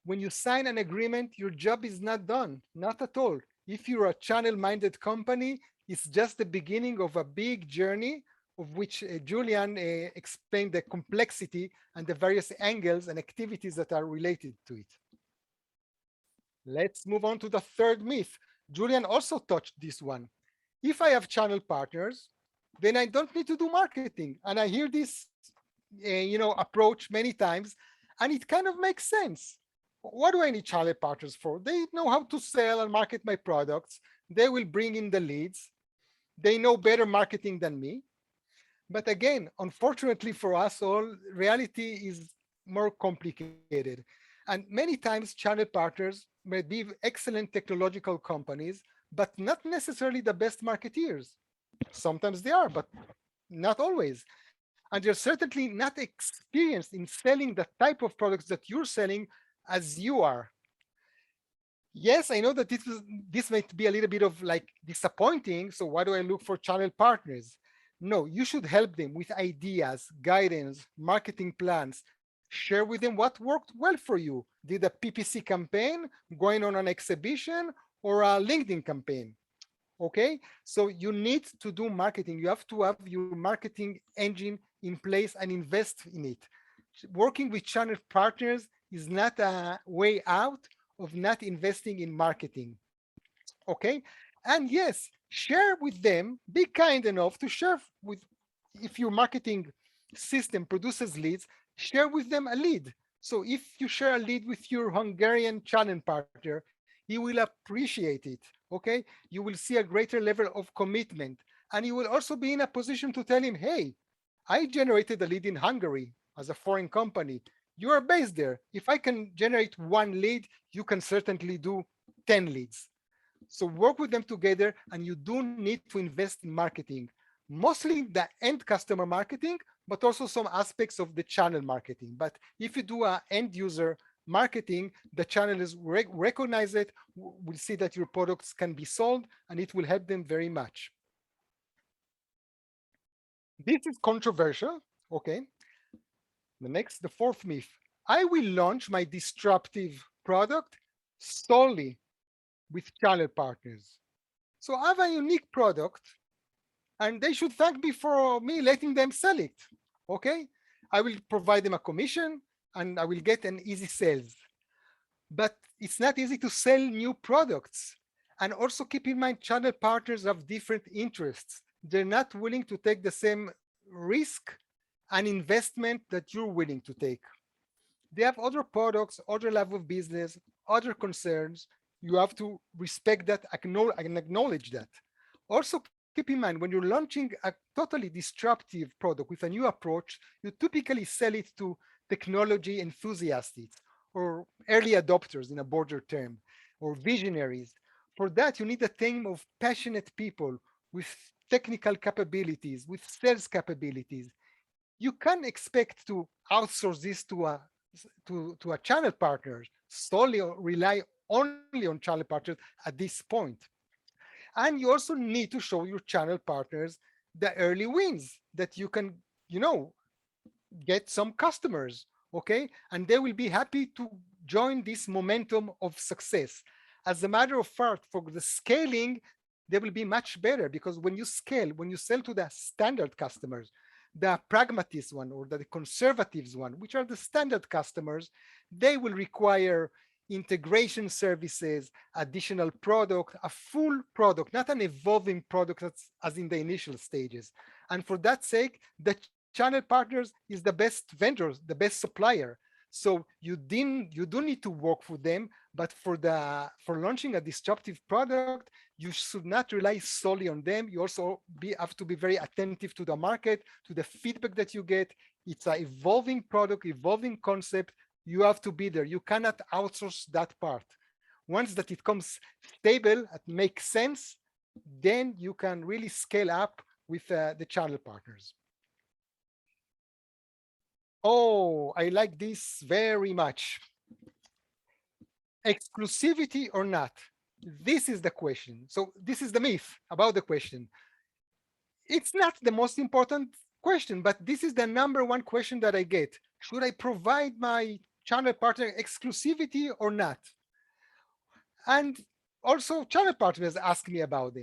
when you sign an agreement, your job is not done, not at all. If you're a channel-minded company, it's just the beginning of a big journey of which Julian explained the complexity and the various angles and activities that are related to it. Let's move on to the third myth. Julian also touched this one. If I have channel partners, then I don't need to do marketing. And I hear this approach many times, and it kind of makes sense. What do I need channel partners for? They know how to sell and market my products. They will bring in the leads. They know better marketing than me. But again, unfortunately for us all, reality is more complicated. And many times channel partners may be excellent technological companies, but not necessarily the best marketeers. Sometimes they are, but not always. And they're certainly not experienced in selling the type of products that you're selling as you are. Yes, I know that this might be a little bit of like disappointing. So why do I look for channel partners? No, you should help them with ideas, guidance, marketing plans. Share with them what worked well for you. Did a PPC campaign, going on an exhibition, or a LinkedIn campaign? Okay, so you need to do marketing. You have to have your marketing engine in place and invest in it. Working with channel partners is not a way out of not investing in marketing. Okay, and yes, share with them, be kind enough to share with, if your marketing system produces leads, share with them a lead. So if you share a lead with your Hungarian channel partner, he will appreciate it. Okay, you will see a greater level of commitment, and you will also be in a position to tell him, hey, I generated a lead in Hungary as a foreign company. You are based there. If I can generate one lead, you can certainly do 10 leads. So work with them together, and you do need to invest in marketing, mostly the end customer marketing, but also some aspects of the channel marketing. But if you do an end user marketing, the channels recognize it, will see that your products can be sold, and it will help them very much. This is controversial, okay? The fourth myth. I will launch my disruptive product solely with channel partners. So I have a unique product, and they should thank me for me letting them sell it, okay? I will provide them a commission, and I will get an easy sales. But it's not easy to sell new products. And also keep in mind, channel partners have different interests. They're not willing to take the same risk and investment that you're willing to take. They have other products, other level of business, other concerns. You have to respect that and acknowledge that. Also, keep in mind, when you're launching a totally disruptive product with a new approach, you typically sell it to technology enthusiasts or early adopters in a broader term, or visionaries. For that, you need a team of passionate people with technical capabilities, with sales capabilities. You can't expect to outsource this to a channel partner, solely rely only on channel partners at this point. And you also need to show your channel partners the early wins that you can, get some customers, okay? And they will be happy to join this momentum of success. As a matter of fact, for the scaling, they will be much better, because when you scale, when you sell to the standard customers, the pragmatist one or the conservatives one, which are the standard customers, they will require integration services, additional product, a full product, not an evolving product that's as in the initial stages. And for that sake, the channel partners is the best vendors, the best supplier. So you do need to work for them, but for launching a disruptive product, you should not rely solely on them. You also have to be very attentive to the market, to the feedback that you get. It's an evolving product, evolving concept. You have to be there. You cannot outsource that part. Once that it comes stable, it makes sense, then you can really scale up with the channel partners. Oh, I like this very much. Exclusivity or not? This is the question. So this is the myth about the question. It's not the most important question, but this is the number one question that I get. Should I provide my channel partner exclusivity or not? And also channel partners ask me about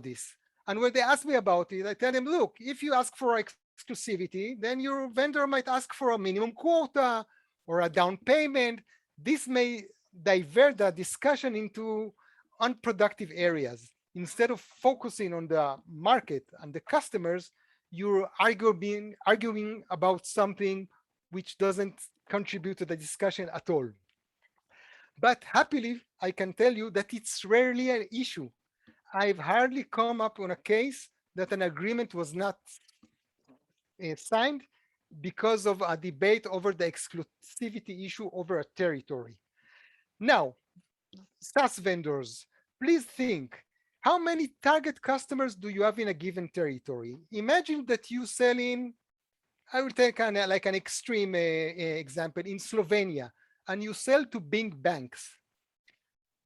this. And when they ask me about it, I tell them, look, if you ask for exclusivity, then your vendor might ask for a minimum quota or a down payment. This may divert the discussion into unproductive areas. Instead of focusing on the market and the customers, you're arguing about something which doesn't contribute to the discussion at all. But happily, I can tell you that it's rarely an issue. I've hardly come up on a case that an agreement was not signed because of a debate over the exclusivity issue over a territory. Now, SaaS vendors, please think, how many target customers do you have in a given territory? Imagine that you sell in, I will take like an extreme example, in Slovenia, and you sell to big banks.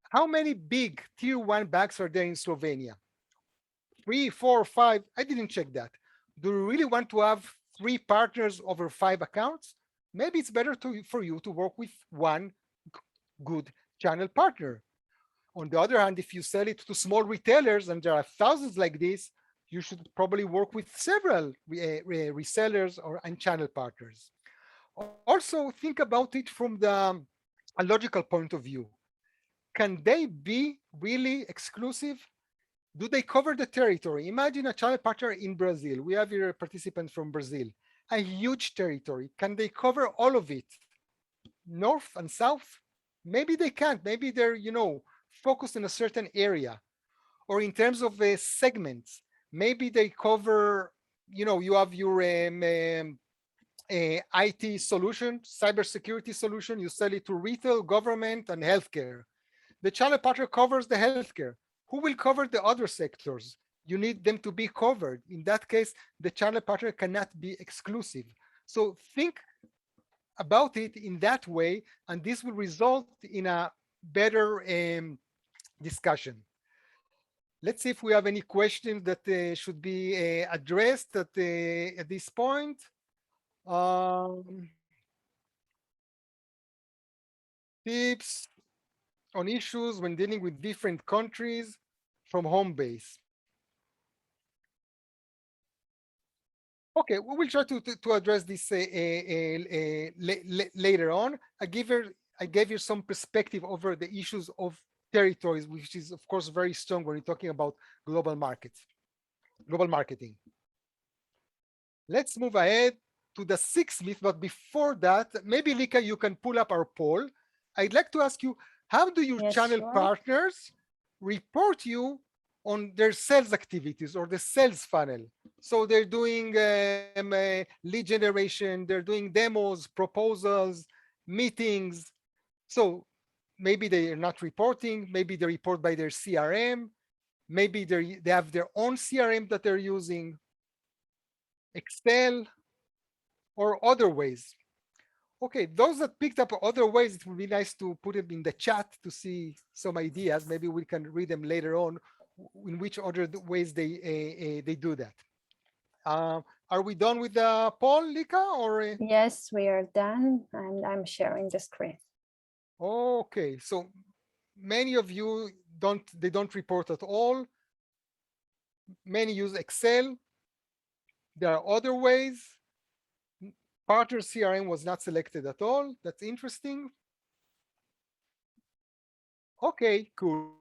How many big tier 1 banks are there in Slovenia? 3, 4, 5? I didn't check that. Do you really want to have 3 partners over 5 accounts? Maybe it's better for you to work with one good channel partner. On the other hand, if you sell it to small retailers, and there are thousands like this, you should probably work with several resellers and channel partners. Also, think about it from a logical point of view. Can they be really exclusive? Do they cover the territory? Imagine a channel partner in Brazil. We have here a participant from Brazil, a huge territory. Can they cover all of it? North and south? Maybe they can't. Maybe they're, focused in a certain area. Or in terms of segments, maybe they cover, you have your IT solution, cybersecurity solution, you sell it to retail, government, and healthcare. The channel partner covers the healthcare. Who will cover the other sectors? You need them to be covered. In that case, the channel partner cannot be exclusive. So think about it in that way, and this will result in a better discussion. Let's see if we have any questions that should be addressed at this point. Tips on issues when dealing with different countries from home base. Okay, we will try to address this later on. I gave you some perspective over the issues of territories, which is of course very strong when you're talking about global markets, global marketing. Let's move ahead to the 6th myth, but before that, maybe Lika, you can pull up our poll. I'd like to ask you, how do your channel partners report you on their sales activities or the sales funnel? So they're doing lead generation, they're doing demos, proposals, meetings. So maybe they are not reporting, maybe they report by their CRM, maybe they have their own CRM that they're using, Excel, or other ways. Okay, those that picked up other ways, it would be nice to put them in the chat to see some ideas. Maybe we can read them later on, in which other ways they do that. Are we done with the poll, Lika? Or yes, we are done, and I'm sharing the screen. Okay, so many of you don't report at all. Many use Excel. There are other ways. Partner CRM was not selected at all. That's interesting. Okay, cool.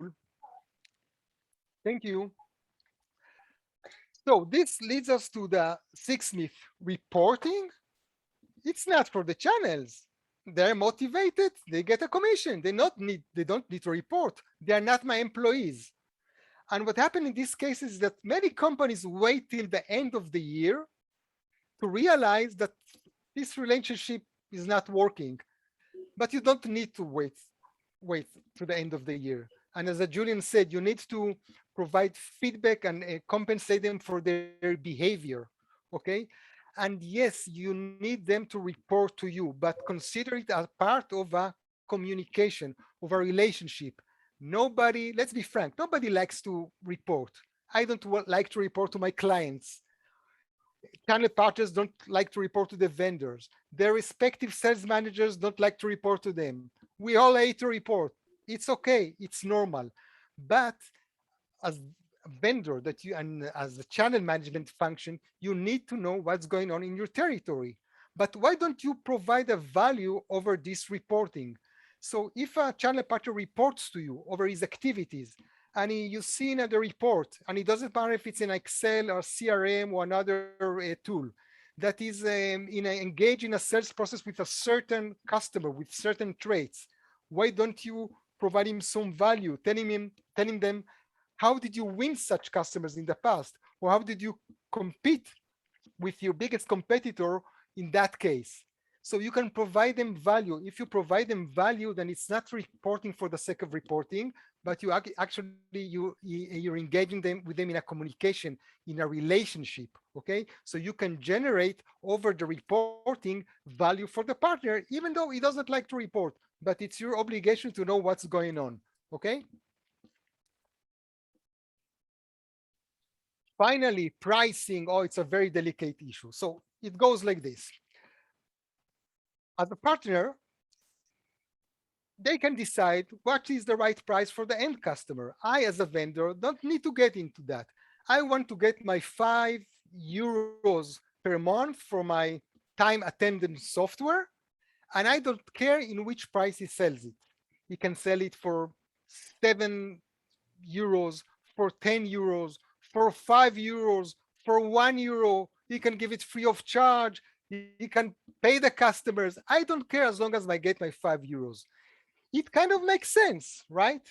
Thank you. So this leads us to the sixth myth: reporting. It's not for the channels. They're motivated. They get a commission. They don't need to report. They are not my employees. And what happened in this case is that many companies wait till the end of the year to realize that this relationship is not working. But you don't need to wait to the end of the year. And as Julian said, you need to provide feedback and compensate them for their behavior. Okay. And yes, you need them to report to you, but consider it as part of a communication, of a relationship. Nobody, let's be frank, nobody likes to report. I don't like to report to my clients. Channel partners don't like to report to the vendors. Their respective sales managers don't like to report to them. We all hate to report. It's okay. It's normal. But as a vendor that you and as a channel management function, you need to know what's going on in your territory. But why don't you provide a value over this reporting? So if a channel partner reports to you over his activities, and you see in the report, and it doesn't matter if it's in Excel or CRM or another tool that is engaged in a sales process with a certain customer with certain traits, why don't you provide him some value, telling them how did you win such customers in the past, or how did you compete with your biggest competitor in that case? So you can provide them value. If you provide them value, then it's not reporting for the sake of reporting, but you actually you're engaging them with them in a communication, in a relationship. Okay, so you can generate over the reporting value for the partner, even though he doesn't like to report, but it's your obligation to know what's going on. Okay. Finally, pricing. Oh, it's a very delicate issue. So it goes like this. As a partner, they can decide what is the right price for the end customer. I, as a vendor, don't need to get into that. I want to get my €5 per month for my time attendance software, and I don't care in which price he sells it. He can sell it for €7, for €10, for €5, for €1. He can give it free of charge. He can pay the customers. I don't care as long as I get my €5. It kind of makes sense, right?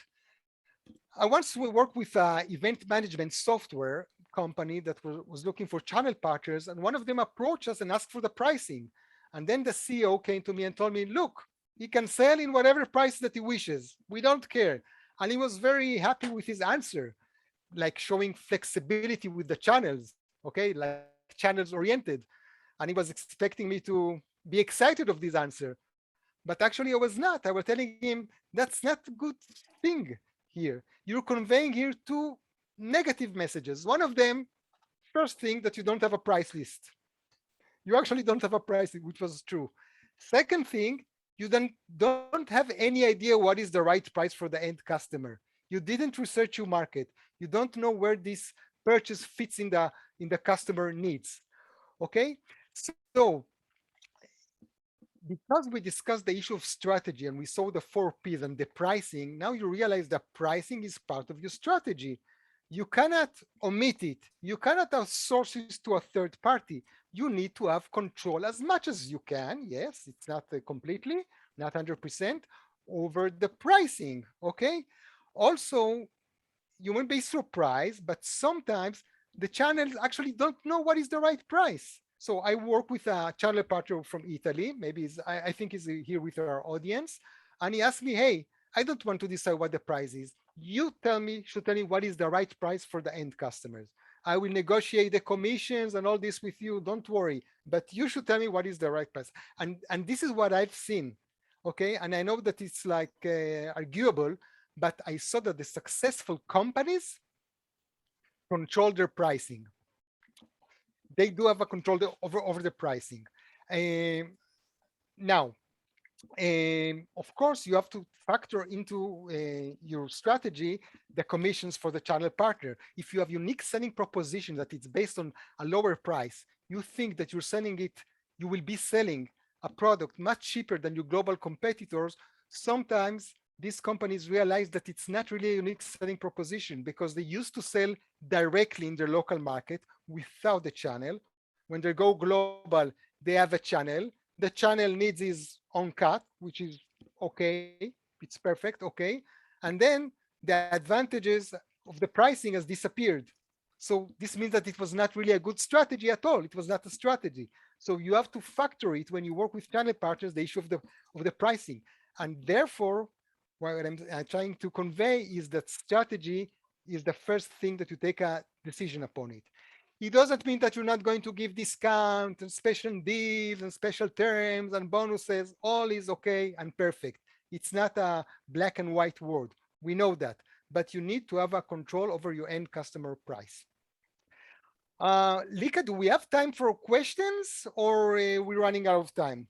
I once worked with an event management software company that was looking for channel partners, and one of them approached us and asked for the pricing. And then the CEO came to me and told me, look, he can sell in whatever price that he wishes. We don't care. And he was very happy with his answer, like showing flexibility with the channels, okay, like channels oriented. And he was expecting me to be excited of this answer. But actually, I was not. I was telling him that's not a good thing here. You're conveying here two negative messages. One of them, first thing, that you don't have a price list. You actually don't have a price, which was true. Second thing, you don't have any idea what is the right price for the end customer. You didn't research your market. You don't know where this purchase fits in the customer needs. Okay, so because we discussed the issue of strategy and we saw the 4Ps and the pricing, now you realize that pricing is part of your strategy. You cannot omit it. You cannot outsource it to a third party. You need to have control as much as you can. Yes, it's not completely, not 100% over the pricing. Okay. Also, you may be surprised, but sometimes the channels actually don't know what is the right price. So I work with a channel partner from Italy, maybe I think he's here with our audience. And he asked me, hey, I don't want to decide what the price is. You should tell me what is the right price for the end customers. I will negotiate the commissions and all this with you. Don't worry, but you should tell me what is the right price. And this is what I've seen. Okay. And I know that it's like arguable, but I saw that the successful companies control their pricing. They do have a control over the pricing. Now, of course, you have to factor into your strategy the commissions for the channel partner. If you have unique selling proposition that it's based on a lower price, you think that you will be selling a product much cheaper than your global competitors. Sometimes these companies realize that it's not really a unique selling proposition because they used to sell directly in their local market without the channel. When they go global, they have a channel. The channel needs his own cut, which is okay. It's perfect, okay. And then the advantages of the pricing has disappeared. So this means that it was not really a good strategy at all. It was not a strategy. So you have to factor it when you work with channel partners, the issue of the pricing. And therefore, what I'm trying to convey is that strategy is the first thing that you take a decision upon it. It doesn't mean that you're not going to give discount and special deals and special terms and bonuses. All is okay and perfect. It's not a black and white world. We know that, but you need to have a control over your end customer price. Lika, do we have time for questions or we're running out of time?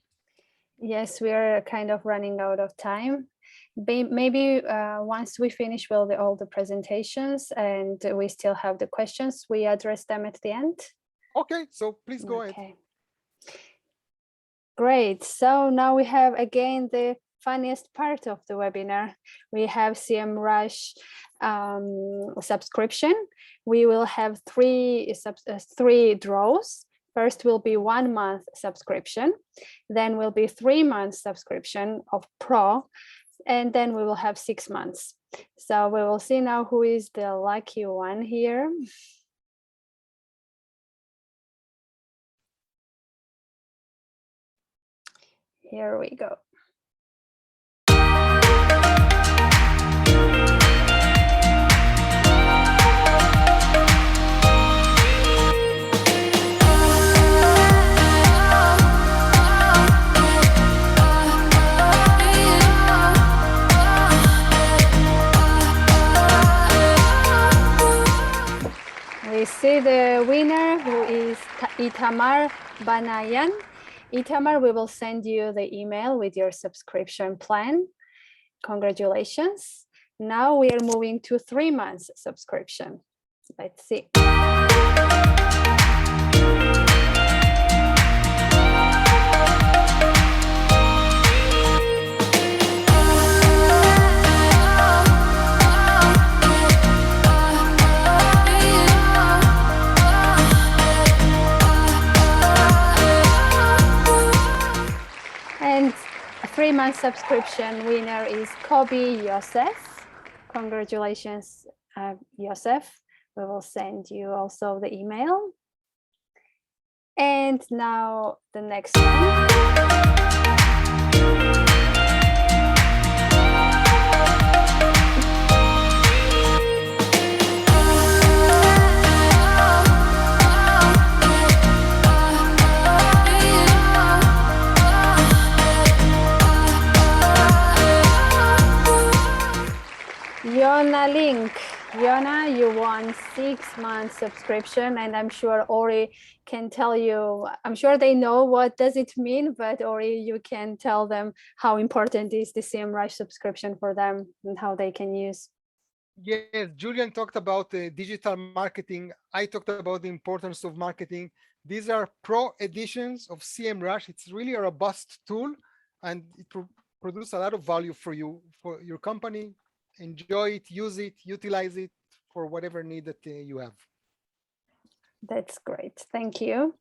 Yes, we are kind of running out of time. Maybe once we finish all the presentations and we still have the questions, we address them at the end. Okay, so please go ahead. Great. So now we have again the funniest part of the webinar. We have Semrush subscription. We will have three draws. First will be 1 month subscription, then will be 3 months subscription of Pro, and then we will have 6 months. So we will see now who is the lucky one here. Here we go. We see the winner, who is Itamar Banayan. Itamar, we will send you the email with your subscription plan. Congratulations. Now we are moving to 3 months subscription. Let's see. And a 3 month subscription winner is Kobe Yosef. Congratulations, Yosef. We will send you also the email. And now the next one. Yona Link. Yona, you won 6 months subscription, and I'm sure Ori can tell you, I'm sure they know what does it mean, but Ori, you can tell them how important is the Semrush subscription for them and how they can use. Yes, Julian talked about digital marketing. I talked about the importance of marketing. These are pro editions of Semrush. It's really a robust tool, and it produces a lot of value for you, for your company. Enjoy it, use it, utilize it for whatever need that you have. That's great. Thank you.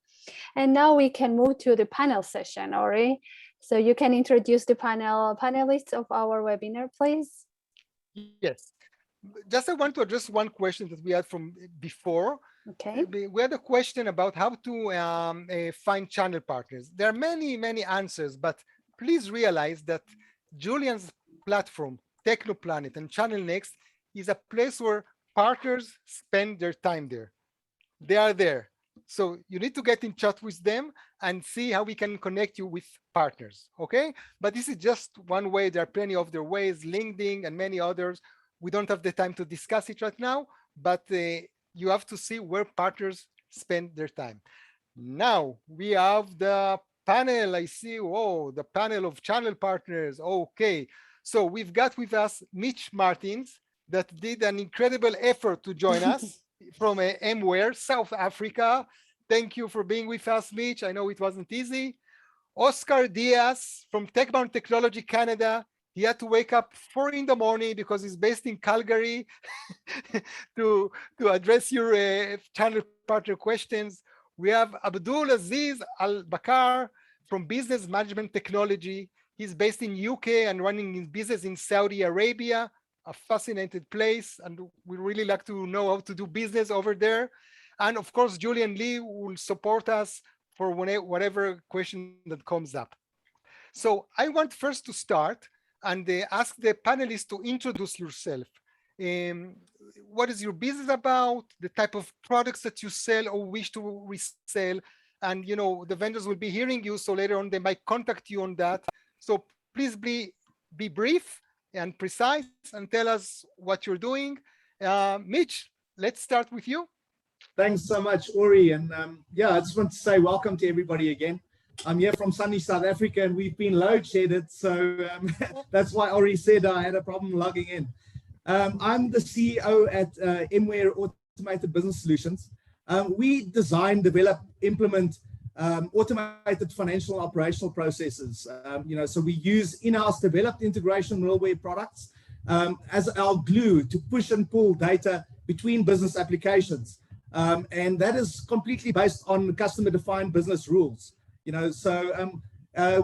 And now we can move to the panel session, Ori. So you can introduce the panelists of our webinar, please. Yes. Just I want to address one question that we had from before. Okay. We had a question about how to find channel partners. There are many, many answers, but please realize that Julian's platform, TechnoPlanet and Channel Next, is a place where partners spend their time there. They are there. So you need to get in touch with them and see how we can connect you with partners, okay? But this is just one way. There are plenty of other ways, LinkedIn and many others. We don't have the time to discuss it right now, but you have to see where partners spend their time. Now we have the panel. I see, whoa, the panel of channel partners. Okay. So we've got with us Mitch Martins that did an incredible effort to join us from MWare, South Africa. Thank you for being with us, Mitch. I know it wasn't easy. Oscar Diaz from Techbound Technology Canada. He had to wake up 4 in the morning because he's based in Calgary to address your channel partner questions. We have Abdul Aziz Al Bakar from Business Management Technology. He's based in UK and running his business in Saudi Arabia, a fascinating place, and we really like to know how to do business over there. And of course, Julian Lee will support us for whatever question that comes up. So I want first to start and ask the panelists to introduce yourself. What is your business about, the type of products that you sell or wish to resell, and the vendors will be hearing you, so later on they might contact you on that. So please be brief and precise and tell us what you're doing. Mitch, let's start with you. Thanks so much, Ori. And yeah, I just want to say welcome to everybody again. I'm here from sunny South Africa and we've been load shedded. So that's why Ori said I had a problem logging in. I'm the CEO at Mware Automated Business Solutions. We design, develop, implement automated financial operational processes. So we use in-house developed integration middleware products as our glue to push and pull data between business applications. And that is completely based on customer-defined business rules.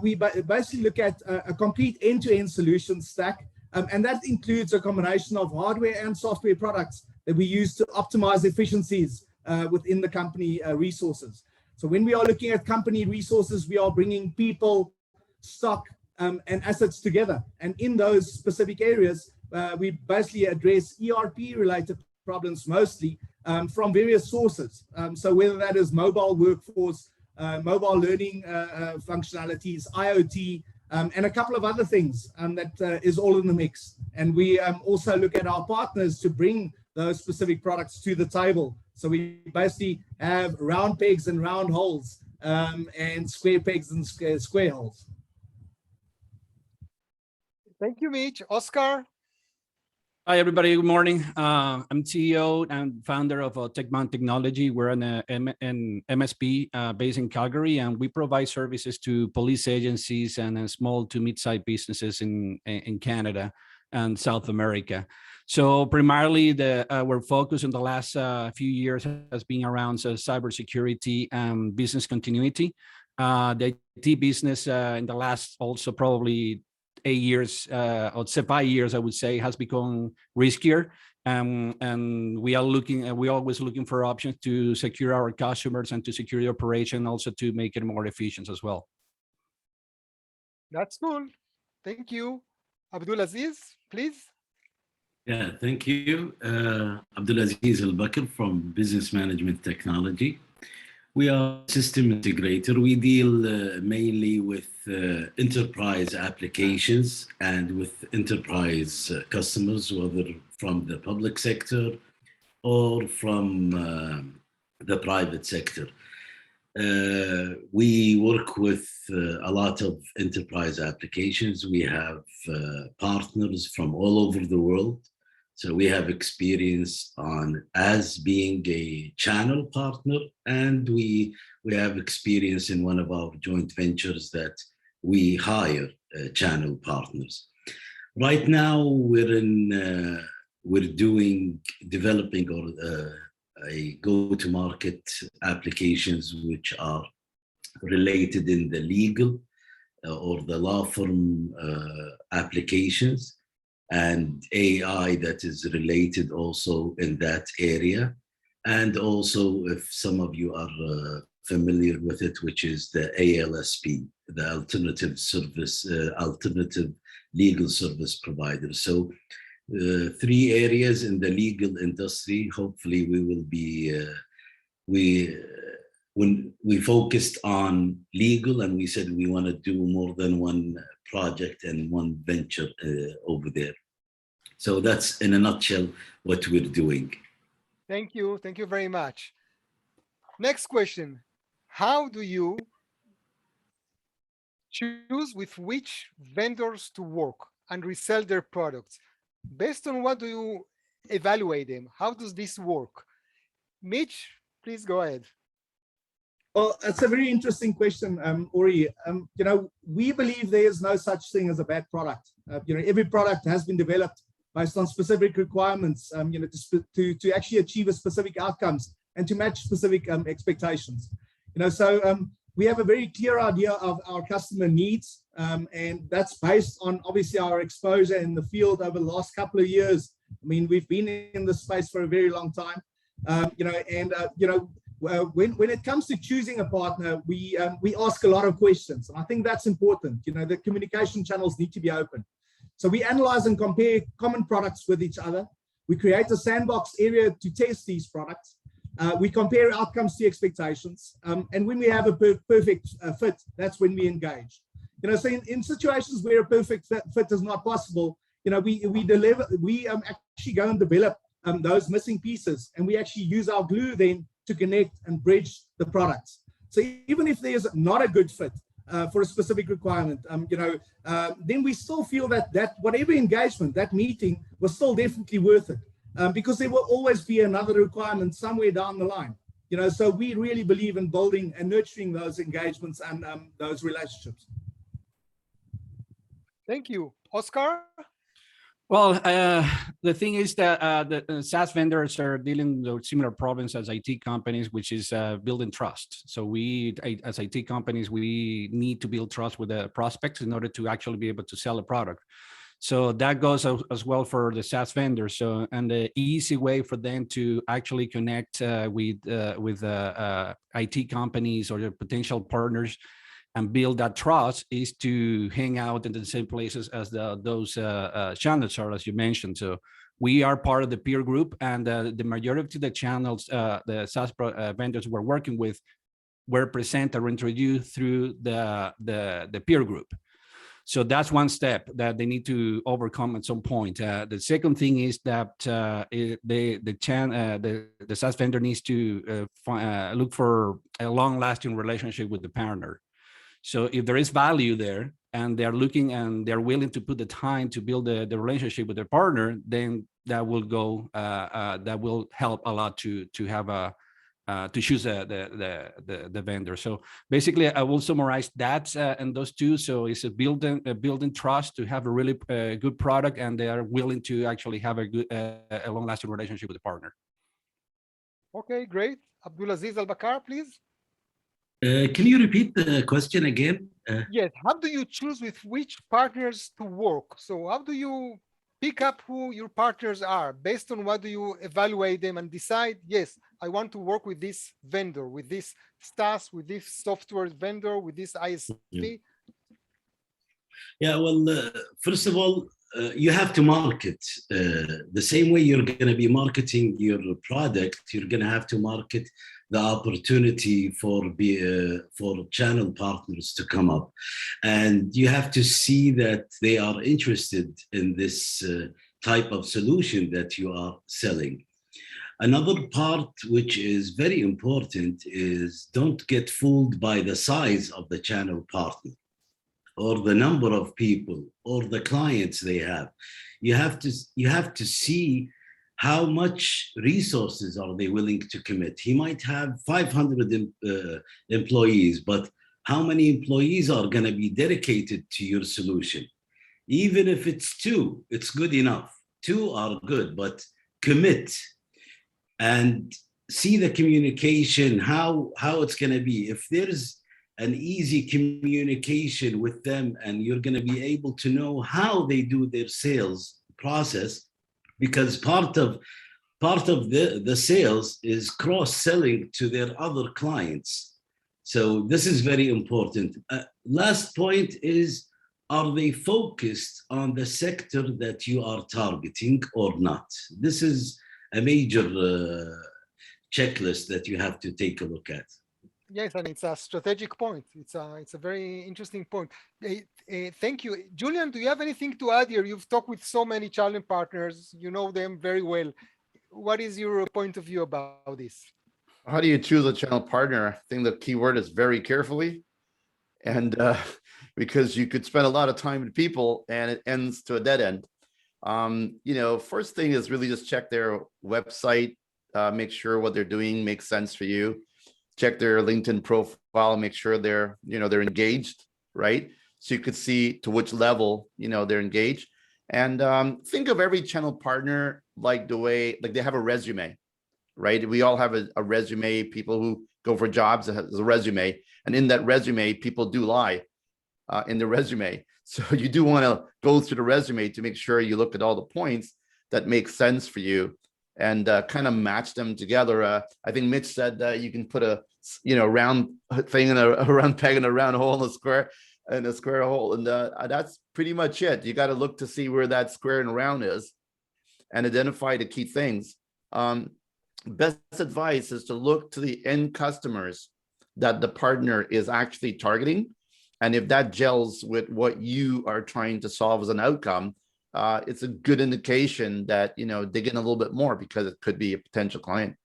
We basically look at a complete end-to-end solution stack, and that includes a combination of hardware and software products that we use to optimize efficiencies within the company resources. So when we are looking at company resources, we are bringing people, stock, and assets together. And in those specific areas, we basically address ERP-related problems mostly from various sources. So whether that is mobile workforce, mobile learning functionalities, IoT, and a couple of other things that is all in the mix. And we also look at our partners to bring those specific products to the table. So we basically have round pegs and round holes and square pegs and square holes. Thank you, Mitch. Oscar? Hi, everybody. Good morning. I'm CEO and founder of TechnoPlanet Technology. We're an MSP based in Calgary, and we provide services to police agencies and small to mid-sized businesses in Canada and South America. So primarily, our focus in the last few years has been around cybersecurity and business continuity. The IT business in the last also probably 8 years, or 5 years, I would say, has become riskier. And we're always looking for options to secure our customers and to secure the operation, also to make it more efficient as well. That's cool. Thank you. Abdul Aziz, please. Yeah, thank you. Abdul Aziz Al Bakr from Business Management Technology. We are a system integrator. We deal mainly with enterprise applications and with enterprise customers, whether from the public sector or from the private sector. We work with a lot of enterprise applications. We have partners from all over the world. So we have experience as being a channel partner, and we have experience in one of our joint ventures that we hire channel partners. Right now, we're developing a go-to-market applications which are related in the legal or the law firm applications, and AI that is related also in that area. And also, if some of you are familiar with it, which is the ALSP, the alternative legal service provider. So 3 areas in the legal industry. Hopefully we will be, when we focused on legal, and we said we want to do more than one project and one venture over there. So that's in a nutshell what we're doing. Thank you. Thank you very much. Next question. How do you choose with which vendors to work and resell their products? Based on what do you evaluate them? How does this work? Mitch, please go ahead. Well, that's a very interesting question, Ori. You know, we believe there is no such thing as a bad product. You know, every product has been developed based on specific requirements, you know, to actually achieve a specific outcomes and to match specific expectations. You know, so we have a very clear idea of our customer needs, and that's based on obviously our exposure in the field over the last couple of years. I mean, we've been in this space for a very long time, you know, and you know, when it comes to choosing a partner, we ask a lot of questions, and I think that's important. You know, the communication channels need to be open. So we analyze and compare common products with each other. We create a sandbox area to test these products. We compare outcomes to expectations, and when we have a perfect fit, that's when we engage. You know, so in situations where a perfect fit is not possible, you know, we actually go and develop those missing pieces, and we actually use our glue then to connect and bridge the products. So even if there's not a good fit for a specific requirement, you know, then we still feel that whatever engagement, that meeting was still definitely worth it, because there will always be another requirement somewhere down the line. You know, so we really believe in building and nurturing those engagements and those relationships. Thank you. Oscar? Well, the thing is that the SaaS vendors are dealing with similar problems as IT companies, which is building trust. So we, as IT companies, we need to build trust with the prospects in order to actually be able to sell a product. So that goes as well for the SaaS vendors. So, and the easy way for them to actually connect with IT companies or their potential partners and build that trust is to hang out in the same places as those channels are, as you mentioned. So we are part of the peer group, and the majority of the channels the SaaS vendors we're working with were presented or introduced through the peer group. So that's one step that they need to overcome at some point. The second thing is that the SaaS vendor needs to look for a long-lasting relationship with the partner. So if there is value there and they're looking and they're willing to put the time to build the relationship with their partner, then that will go, that will help a lot to have a, to choose the vendor. So basically I will summarize that and those two. So it's a building trust to have a really good product, and they are willing to actually have a good, a long-lasting relationship with the partner. Okay, great. Abdulaziz Al-Bakar, please. Can you repeat the question again? Yes, how do you choose with which partners to work? So how do you pick up who your partners are? Based on what do you evaluate them and decide, yes, I want to work with this vendor, with this SaaS, with this software vendor, with this ISV? Yeah, well, first of all, you have to market. The same way you're going to be marketing your product, you're going to have to market the opportunity for channel partners to come up. And you have to see that they are interested in this type of solution that you are selling. Another part which is very important is don't get fooled by the size of the channel partner or the number of people or the clients they have. You have to see how much resources are they willing to commit. He might have 500 employees, but how many employees are going to be dedicated to your solution? Even if it's 2, it's good enough. 2 are good, but commit and see the communication, how it's going to be. If there's an easy communication with them and you're going to be able to know how they do their sales process, because part of the sales is cross-selling to their other clients. So this is very important. Last point is, are they focused on the sector that you are targeting or not? This is a major checklist that you have to take a look at. Yes, and it's a strategic point. It's a very interesting point. Thank you. Julian, do you have anything to add here? You've talked with so many channel partners. You know them very well. What is your point of view about this? How do you choose a channel partner? I think the key word is very carefully. And because you could spend a lot of time with people and it ends to a dead end. You know, first thing is really just check their website, make sure what they're doing makes sense for you. check their LinkedIn profile, make sure they're, they're engaged, right? So you could see to which level, they're engaged. And think of every channel partner like the way, like they have a resume, right? We all have a resume. People who go for jobs has a resume. And in that resume, people do lie in the resume. So you do want to go through the resume to make sure you look at all the points that make sense for you and kind of match them together. I think Mitch said that you can put a, round thing in a round peg in a round hole in a square hole. And that's pretty much it. You got to look to see where that square and round is and identify the key things. Best advice is to look to the end customers that the partner is actually targeting. And if that gels with what you are trying to solve as an outcome, it's a good indication that, dig in a little bit more because it could be a potential client.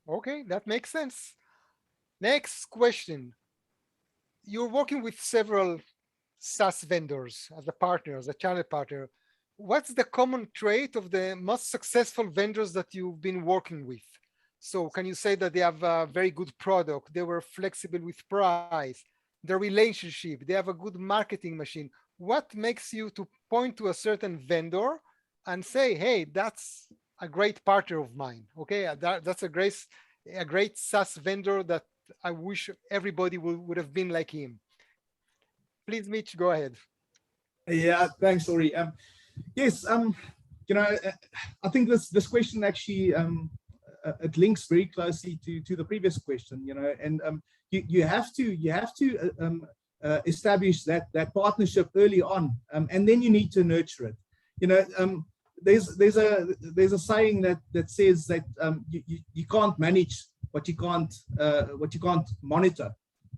Okay, that makes sense. Next question. You're working with several SaaS vendors as a partner, as a channel partner. What's the common trait of the most successful vendors that you've been working with? So can you say that they have a very good product, they were flexible with price, the relationship, they have a good marketing machine? What makes you to point to a certain vendor and say, hey, that's a great partner of mine, okay? That's a great SaaS vendor that I wish everybody would have been like him. Please, Mitch, go ahead. Yeah, thanks, Ori. Yes, I think this question actually it links very closely to the previous question, and you have to establish that partnership early on, and then you need to nurture it. There's a saying that says that you can't manage what you can't monitor,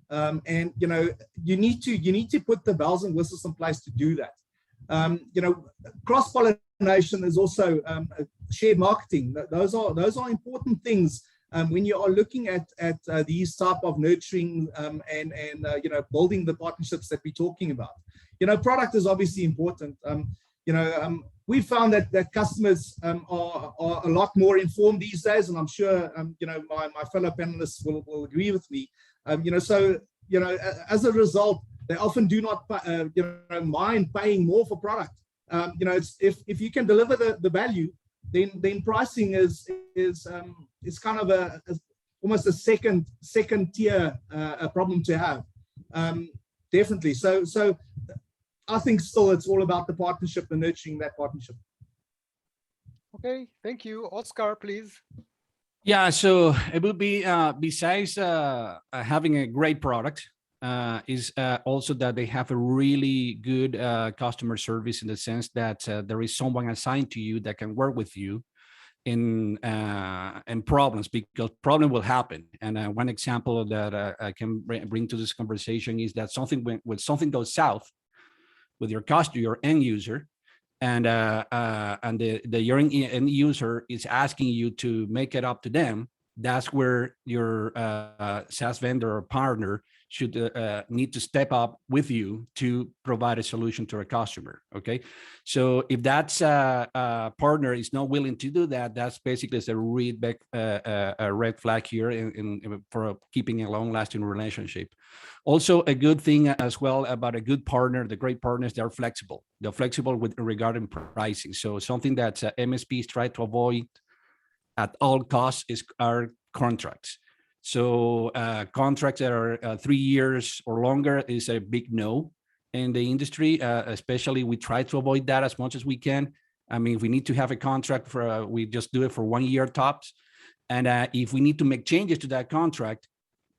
and you need to put the bells and whistles in place to do that. Cross-pollination is also shared marketing. Those are important things when you are looking at these type of nurturing and building the partnerships that we're talking about. Product is obviously important. We found that customers are a lot more informed these days, and I'm sure my fellow panelists will agree with me. So as a result, they often do not mind paying more for product. If you can deliver the value, then pricing is kind of almost a second tier problem to have. Definitely. So I think still it's all about the partnership and nurturing that partnership. Okay, thank you. Oscar, please. Yeah, so it will be besides having a great product, is also that they have a really good customer service in the sense that there is someone assigned to you that can work with you in problems, because problem will happen. And one example that I can bring to this conversation is that when something goes south with your customer, your end user, and your end user is asking you to make it up to them, that's where your SaaS vendor or partner should need to step up with you to provide a solution to a customer. Okay, so if that partner is not willing to do that, that's basically a red flag here for keeping a long-lasting relationship. Also, a good thing as well about a good partner, the great partners, they're flexible. They're flexible regarding pricing. So something that MSPs try to avoid at all costs are contracts. So contracts that are 3 years or longer is a big no in the industry. Especially, we try to avoid that as much as we can. I mean, if we need to have a contract we just do it for 1 year tops. And if we need to make changes to that contract,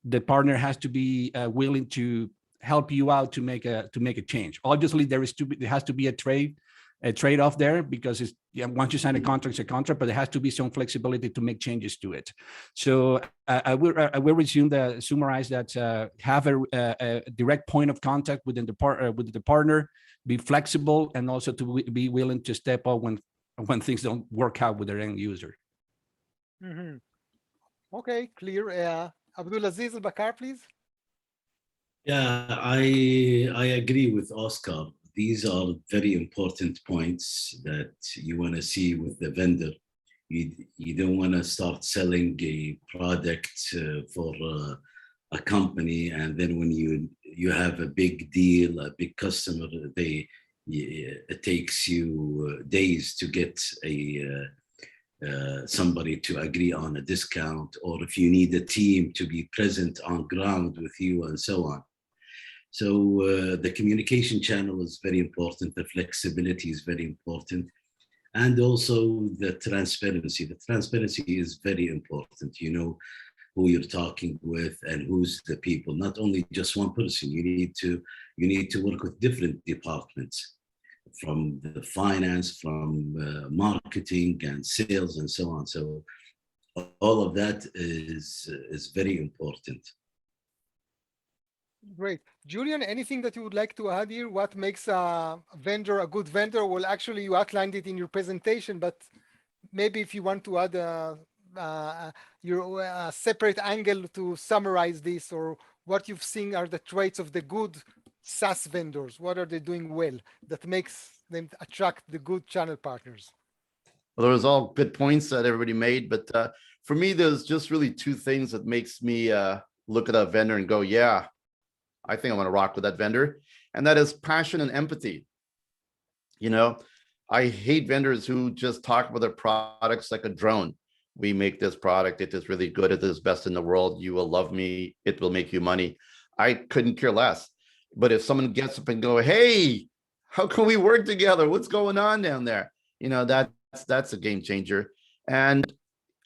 the partner has to be willing to help you out to make a change. Obviously, there has to be a trade-off there, because once you sign a contract, it's a contract, but there has to be some flexibility to make changes to it. So I will summarize that: have a direct point of contact with the partner, be flexible, and also to be willing to step up when things don't work out with their end user. Mm-hmm. Okay, clear. Abdulaziz Al-Bakar, please. Yeah, I agree with Oscar. These are very important points that you want to see with the vendor. you don't want to start selling a product for a company, and then when you have a big deal, a big customer, it takes you days to get somebody to agree on a discount, or if you need a team to be present on ground with you and so on. So the communication channel is very important. The flexibility is very important. And also the transparency. The transparency is very important. You know who you're talking with and who's the people, not only just one person. You need to work with different departments, from the finance, from marketing and sales and so on. So all of that is very important. Great. Julian, anything that you would like to add here? What makes a vendor a good vendor? Well, actually, you outlined it in your presentation, but maybe if you want to add your separate angle to summarize this, or what you've seen are the traits of the good SaaS vendors. What are they doing well that makes them attract the good channel partners? Well, there was all good points that everybody made, but for me, there's just really two things that makes me look at a vendor and go, yeah, I think I want to rock with that vendor. And that is passion and empathy. You know, I hate vendors who just talk about their products like a drone. We make this product. It is really good. It is best in the world. You will love me. It will make you money. I couldn't care less. But if someone gets up and go, hey, how can we work together? What's going on down there? You know, that's a game changer. And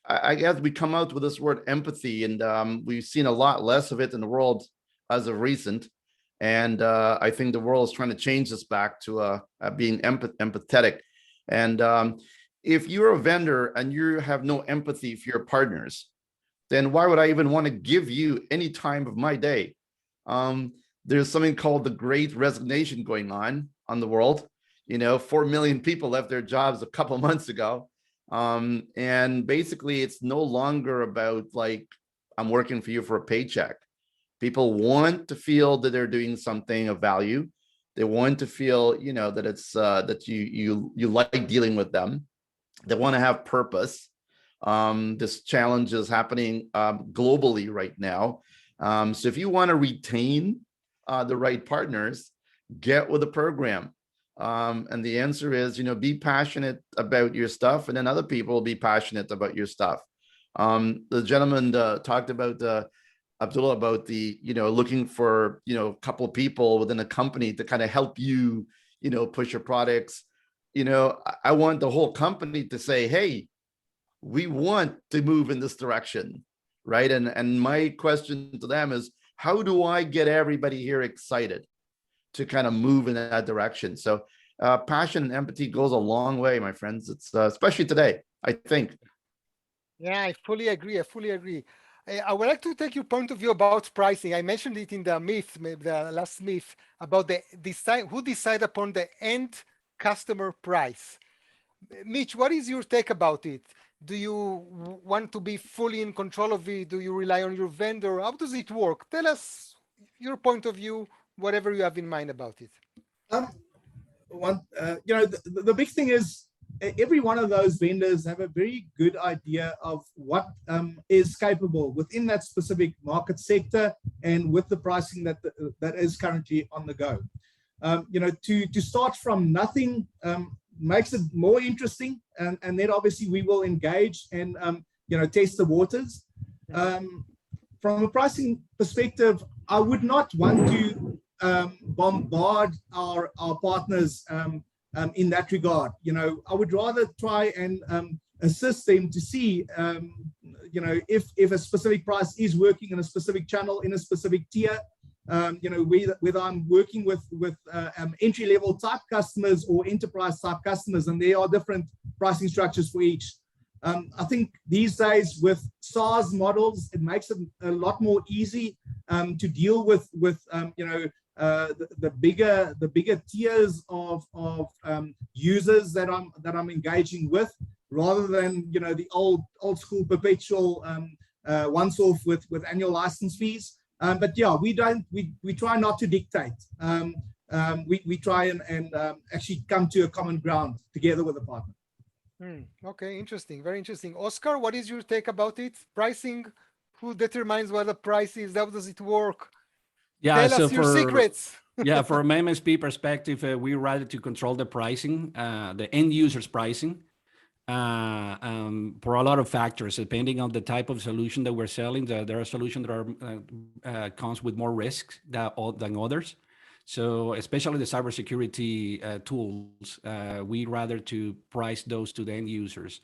I guess we come out with this word empathy, and we've seen a lot less of it in the world as of recent. And I think the world is trying to change this back to being empathetic. And if you're a vendor and you have no empathy for your partners, then why would I even want to give you any time of my day? There's something called the Great Resignation going on the world. You know, 4 million people left their jobs a couple months ago. And basically, it's no longer about like, I'm working for you for a paycheck. People want to feel that they're doing something of value. They want to feel, you know, that it's that you like dealing with them. They want to have purpose. This challenge is happening globally right now. So if you want to retain the right partners, get with the program. And the answer is, you know, be passionate about your stuff, and then other people will be passionate about your stuff. The gentleman talked about Abdullah, about the, you know, looking for, you know, a couple of people within a company to kind of help you, you know, push your products. You know, I want the whole company to say, hey, we want to move in this direction, right? And my question to them is, how do I get everybody here excited to kind of move in that direction? So passion and empathy goes a long way, my friends. It's especially today, I think. Yeah, I fully agree. I would like to take your point of view about pricing. I mentioned it in the myth, the last myth, about who decide upon the end customer price. Mitch, what is your take about it? Do you want to be fully in control of it? Do you rely on your vendor? How does it work? Tell us your point of view, whatever you have in mind about it. You know, the big thing is, every one of those vendors have a very good idea of what is capable within that specific market sector and with the pricing that is currently on the go. You know, to start from nothing makes it more interesting, and then obviously we will engage and you know, test the waters. From a pricing perspective, I would not want to bombard our partners in that regard. You know, I would rather try and assist them to see, you know, if a specific price is working in a specific channel, in a specific tier. You know, whether I'm working with entry-level type customers or enterprise type customers, and there are different pricing structures for each. I think these days with SaaS models, it makes it a lot more easy to deal with you know, the bigger tiers of users that I'm engaging with, rather than, you know, the old school perpetual once-off with annual license fees. But yeah, we try not to dictate. We try and actually come to a common ground together with a partner. Okay, interesting, very interesting. Oscar, what is your take about it? Pricing, who determines what the price is? How does it work? Yeah, Tell us your secrets. Yeah, from MSP perspective, we rather to control the pricing, the end user's pricing, for a lot of factors, depending on the type of solution that we're selling. There are solutions that are comes with more risks than others. So especially the cybersecurity tools, we rather to price those to the end users.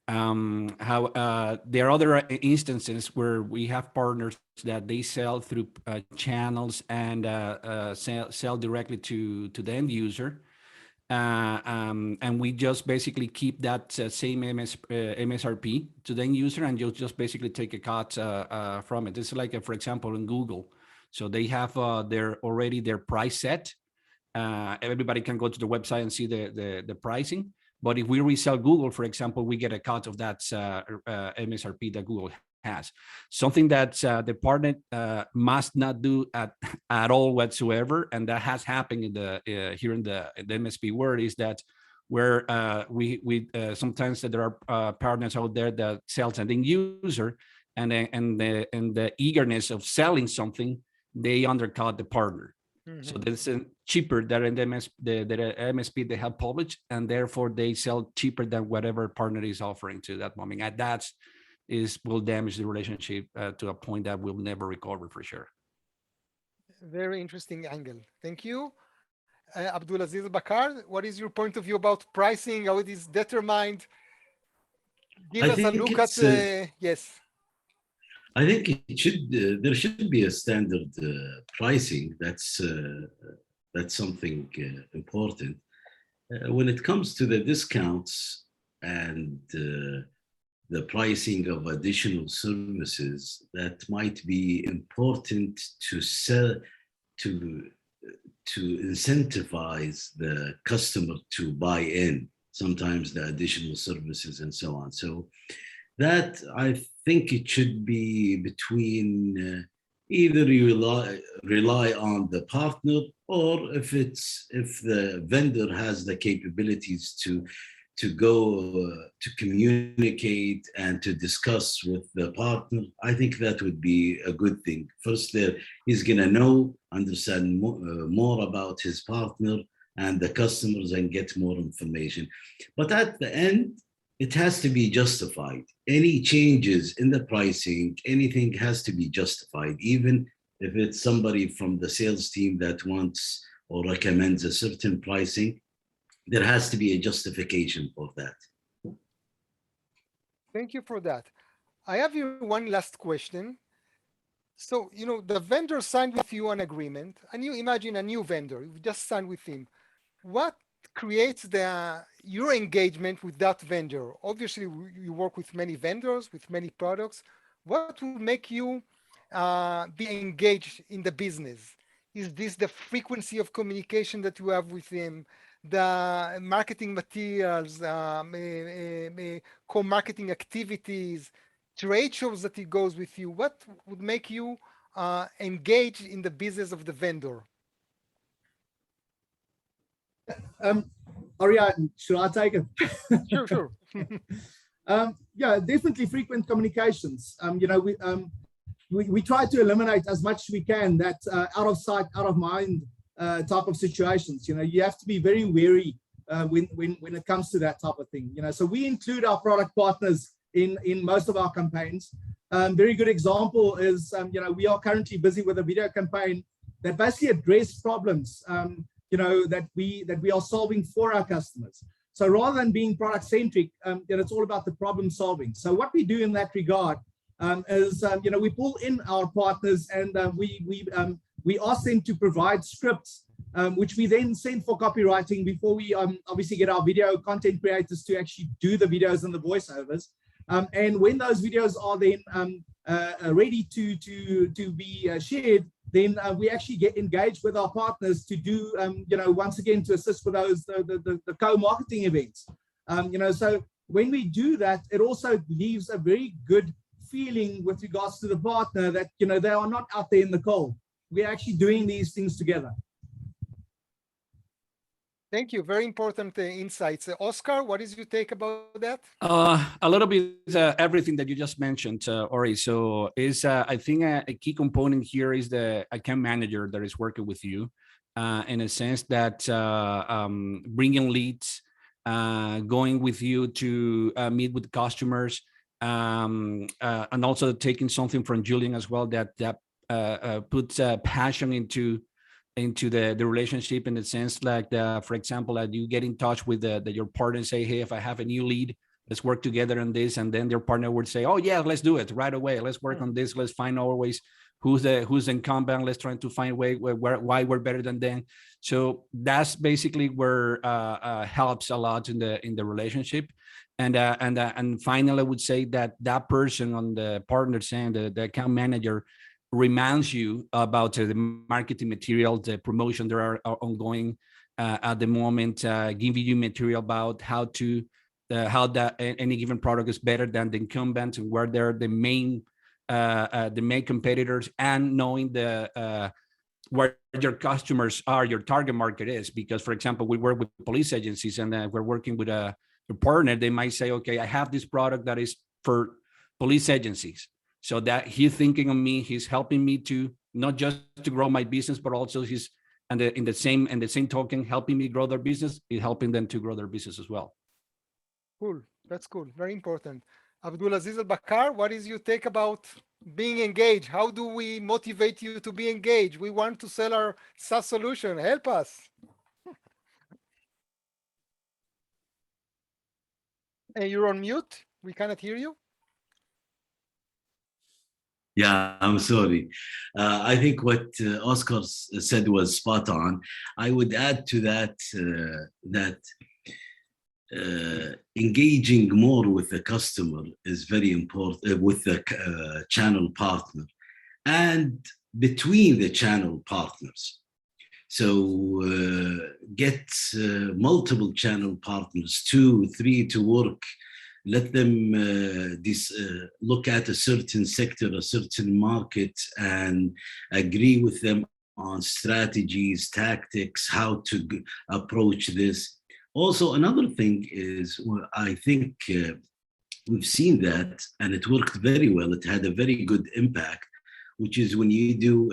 There are other instances where we have partners that they sell through channels and sell directly to the end user. And we just basically keep that same MSRP to the end user, and you'll just basically take a cut from it. It's like, for example, in Google. So they have already their price set. Everybody can go to the website and see the pricing. But if we resell Google, for example, we get a cut of that MSRP that Google has. Something that the partner must not do at all whatsoever, and that has happened in here in the MSP world, is that where we sometimes there are partners out there that sells an end user, and the eagerness of selling something, they undercut the partner. So that's cheaper than the MSP they have published, and therefore they sell cheaper than whatever partner is offering to that moment. And that will damage the relationship to a point that will never recover for sure. Very interesting angle. Thank you. Abdulaziz Bakar, what is your point of view about pricing? How it is determined? Give us a look at yes. I think it should. There should be a standard pricing. That's something important. When it comes to the discounts and the pricing of additional services, that might be important to sell to incentivize the customer to buy in. Sometimes the additional services and so on. So that I think it should be between either you rely on the partner, or if the vendor has the capabilities to go to communicate and to discuss with the partner, I think that would be a good thing. First, he's gonna understand more about his partner and the customers and get more information. But at the end, it has to be justified. Any changes in the pricing, anything has to be justified, even if it's somebody from the sales team that wants or recommends a certain pricing, there has to be a justification for that. Thank you for that. I have here one last question. So, the vendor signed with you an agreement, and you imagine a new vendor, you just signed with him. What creates your engagement with that vendor? Obviously, you work with many vendors, with many products. What will make you be engaged in the business? Is this the frequency of communication that you have with him, the marketing materials, co-marketing activities, trade shows that he goes with you? What would make you engage in the business of the vendor? Ariane, should I take it? Sure. Yeah, definitely frequent communications. We try to eliminate as much as we can that out of sight, out of mind type of situations. You have to be very wary when it comes to that type of thing. So we include our product partners in most of our campaigns. Very good example is, we are currently busy with a video campaign that basically address problems that we are solving for our customers. So rather than being product centric, it's all about the problem solving. So what we do in that regard is, we pull in our partners and we ask them to provide scripts, which we then send for copywriting before we obviously get our video content creators to actually do the videos and the voiceovers. And when those videos are then ready to be shared, then we actually get engaged with our partners to do, once again, to assist with those the co-marketing events. So when we do that, it also leaves a very good feeling with regards to the partner that, they are not out there in the cold. We're actually doing these things together. Thank you. Very important insights. Oscar, what is your take about that? A little bit everything that you just mentioned, Ori. So is I think a key component here is the account manager that is working with you, in a sense that bringing leads, going with you to meet with customers, and also taking something from Julian as well that puts passion into the relationship, in the sense like for example, that you get in touch with your partner and say, hey, if I have a new lead, let's work together on this, and then your partner would say, oh yeah, let's do it right away, let's work on this, let's find always who's incumbent, let's try to find why we're better than them. So that's basically where helps a lot in the relationship. And finally, I would say that person on the partner end, the account manager, reminds you about the marketing material, the promotion that are ongoing at the moment, giving you material about how that any given product is better than the incumbents and where they're the main competitors, and knowing where your customers are, your target market is. Because, for example, we work with police agencies, and we're working with a partner. They might say, okay, I have this product that is for police agencies. So that he's thinking of me, he's helping me to not just to grow my business, but also he's in the same token, helping me grow their business, is helping them to grow their business as well. Cool. That's cool. Very important. Abdulaziz Al-Bakar, what is your take about being engaged? How do we motivate you to be engaged? We want to sell our SaaS solution. Help us. Hey, you're on mute. We cannot hear you. Yeah, I'm sorry. I think what Oscar said was spot on. I would add to that that engaging more with the customer is very important, with the channel partner and between the channel partners. So get multiple channel partners, 2, 3 to work. Let them look at a certain sector, a certain market, and agree with them on strategies, tactics, how to approach this. Also, another thing is, I think we've seen that, and it worked very well. It had a very good impact, which is when you do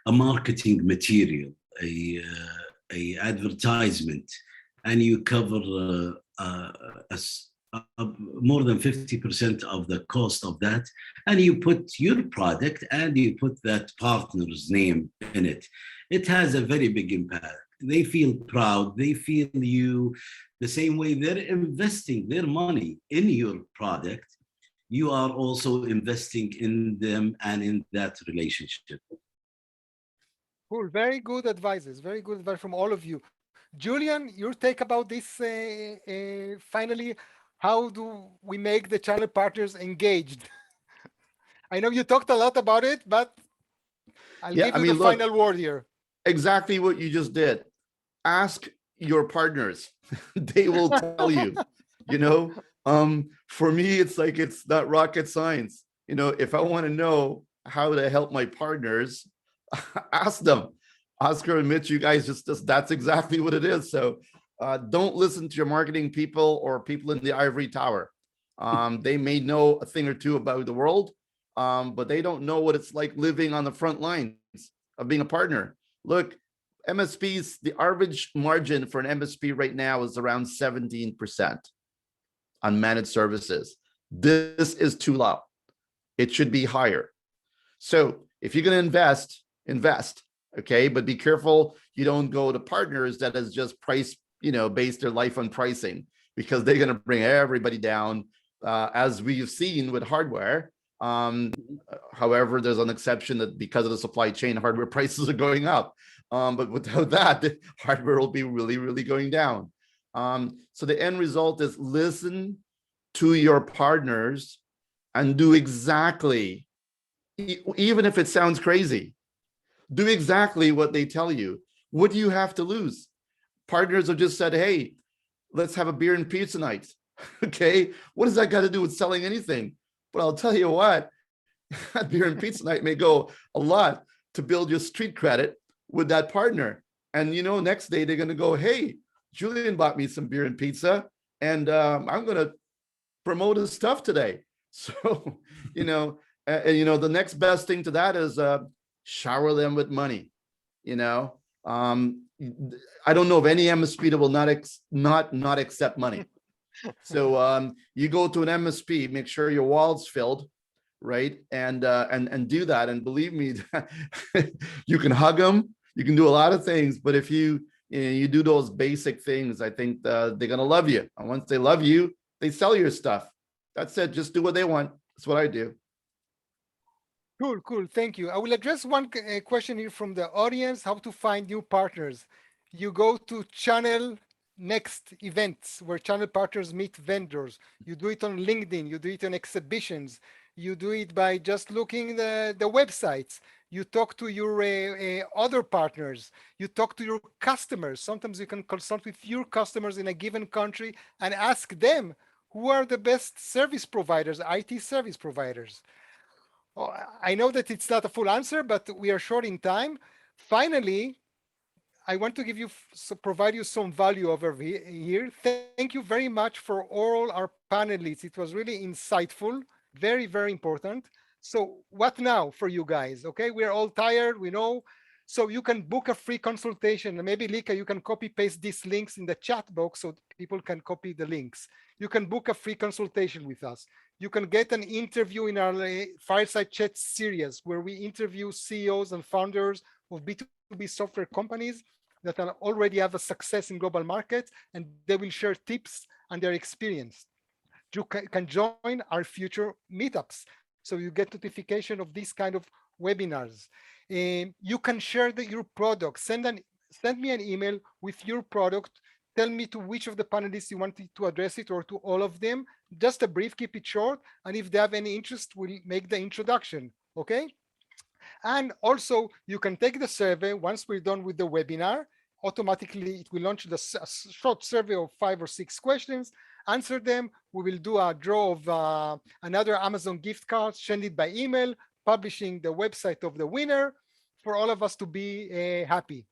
a marketing material, a advertisement, and you cover more than 50% of the cost of that, and you put your product and you put that partner's name in it. It has a very big impact. They feel proud. They feel you the same way they're investing their money in your product. You are also investing in them and in that relationship. Cool. Very good advices. Very good advice from all of you. Julian, your take about this finally, how do we make the channel partners engaged? I know you talked a lot about it, but I'll give you the final word here. Exactly what you just did. Ask your partners. They will tell you, for me, it's like, it's not rocket science. If I want to know how to help my partners, ask them. Oscar and Mitch, you guys just that's exactly what it is. So don't listen to your marketing people or people in the ivory tower. They may know a thing or two about the world, but they don't know what it's like living on the front lines of being a partner. Look, MSPs, the average margin for an MSP right now is around 17% on managed services. This is too low. It should be higher. So if you're going to invest, okay, but be careful you don't go to partners that is just price, based their life on pricing, because they're going to bring everybody down, as we've seen with hardware. However, there's an exception that because of the supply chain, hardware prices are going up. But without that, the hardware will be really, really going down. So the end result is listen to your partners and do exactly, even if it sounds crazy, do exactly what they tell you. What do you have to lose? Partners have just said, hey, let's have a beer and pizza night. Okay, what does that got to do with selling anything? But I'll tell you what, that beer and pizza night may go a lot to build your street credit with that partner. And next day they're going to go, hey, Julian bought me some beer and pizza, and I'm going to promote his stuff today. So, the next best thing to that is shower them with money. I don't know of any MSP that will not accept money. So you go to an MSP, make sure your wallet's filled, right? And do that. And believe me, you can hug them, you can do a lot of things, but if you do those basic things, I think they're gonna love you. And once they love you, they sell your stuff. That's it. Just do what they want. That's what I do. Cool. Thank you. I will address one question here from the audience, how to find new partners. You go to channel next events where channel partners meet vendors. You do it on LinkedIn. You do it on exhibitions. You do it by just looking the websites. You talk to your other partners. You talk to your customers. Sometimes you can consult with your customers in a given country and ask them who are the best service providers, IT service providers. Oh, I know that it's not a full answer, but we are short in time. Finally, I want to provide you some value over here. Thank you very much for all our panelists. It was really insightful, very, very important. So what now for you guys? Okay, we're all tired, we know. So you can book a free consultation. And maybe Lika, you can copy paste these links in the chat box so people can copy the links. You can book a free consultation with us. You can get an interview in our Fireside Chat series where we interview CEOs and founders of B2B software companies that already have a success in global markets, and they will share tips and their experience. You can join our future meetups, so you get notification of these kind of webinars. You can share your product. Send me an email with your product. Tell me to which of the panelists you want to address it, or to all of them. Just a brief, keep it short. And if they have any interest, we'll make the introduction, okay? And also, you can take the survey. Once we're done with the webinar, automatically it will launch the short survey of 5 or 6 questions. Answer them. We will do a draw of another Amazon gift card, send it by email, publishing the website of the winner for all of us to be happy.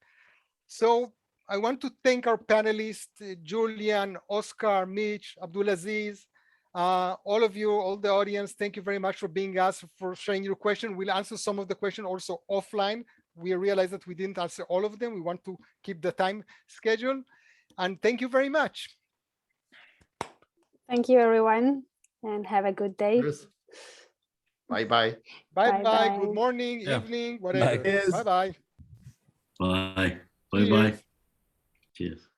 So I want to thank our panelists, Julian, Oscar, Mitch, Abdulaziz, all of you, all the audience. Thank you very much for being us, for sharing your question. We'll answer some of the question also offline. We realize that we didn't answer all of them. We want to keep the time schedule. And thank you very much. Thank you, everyone, and have a good day. Bye-bye. Bye-bye. Good morning, evening, whatever. Bye-bye. Bye. Bye-bye. Cheers.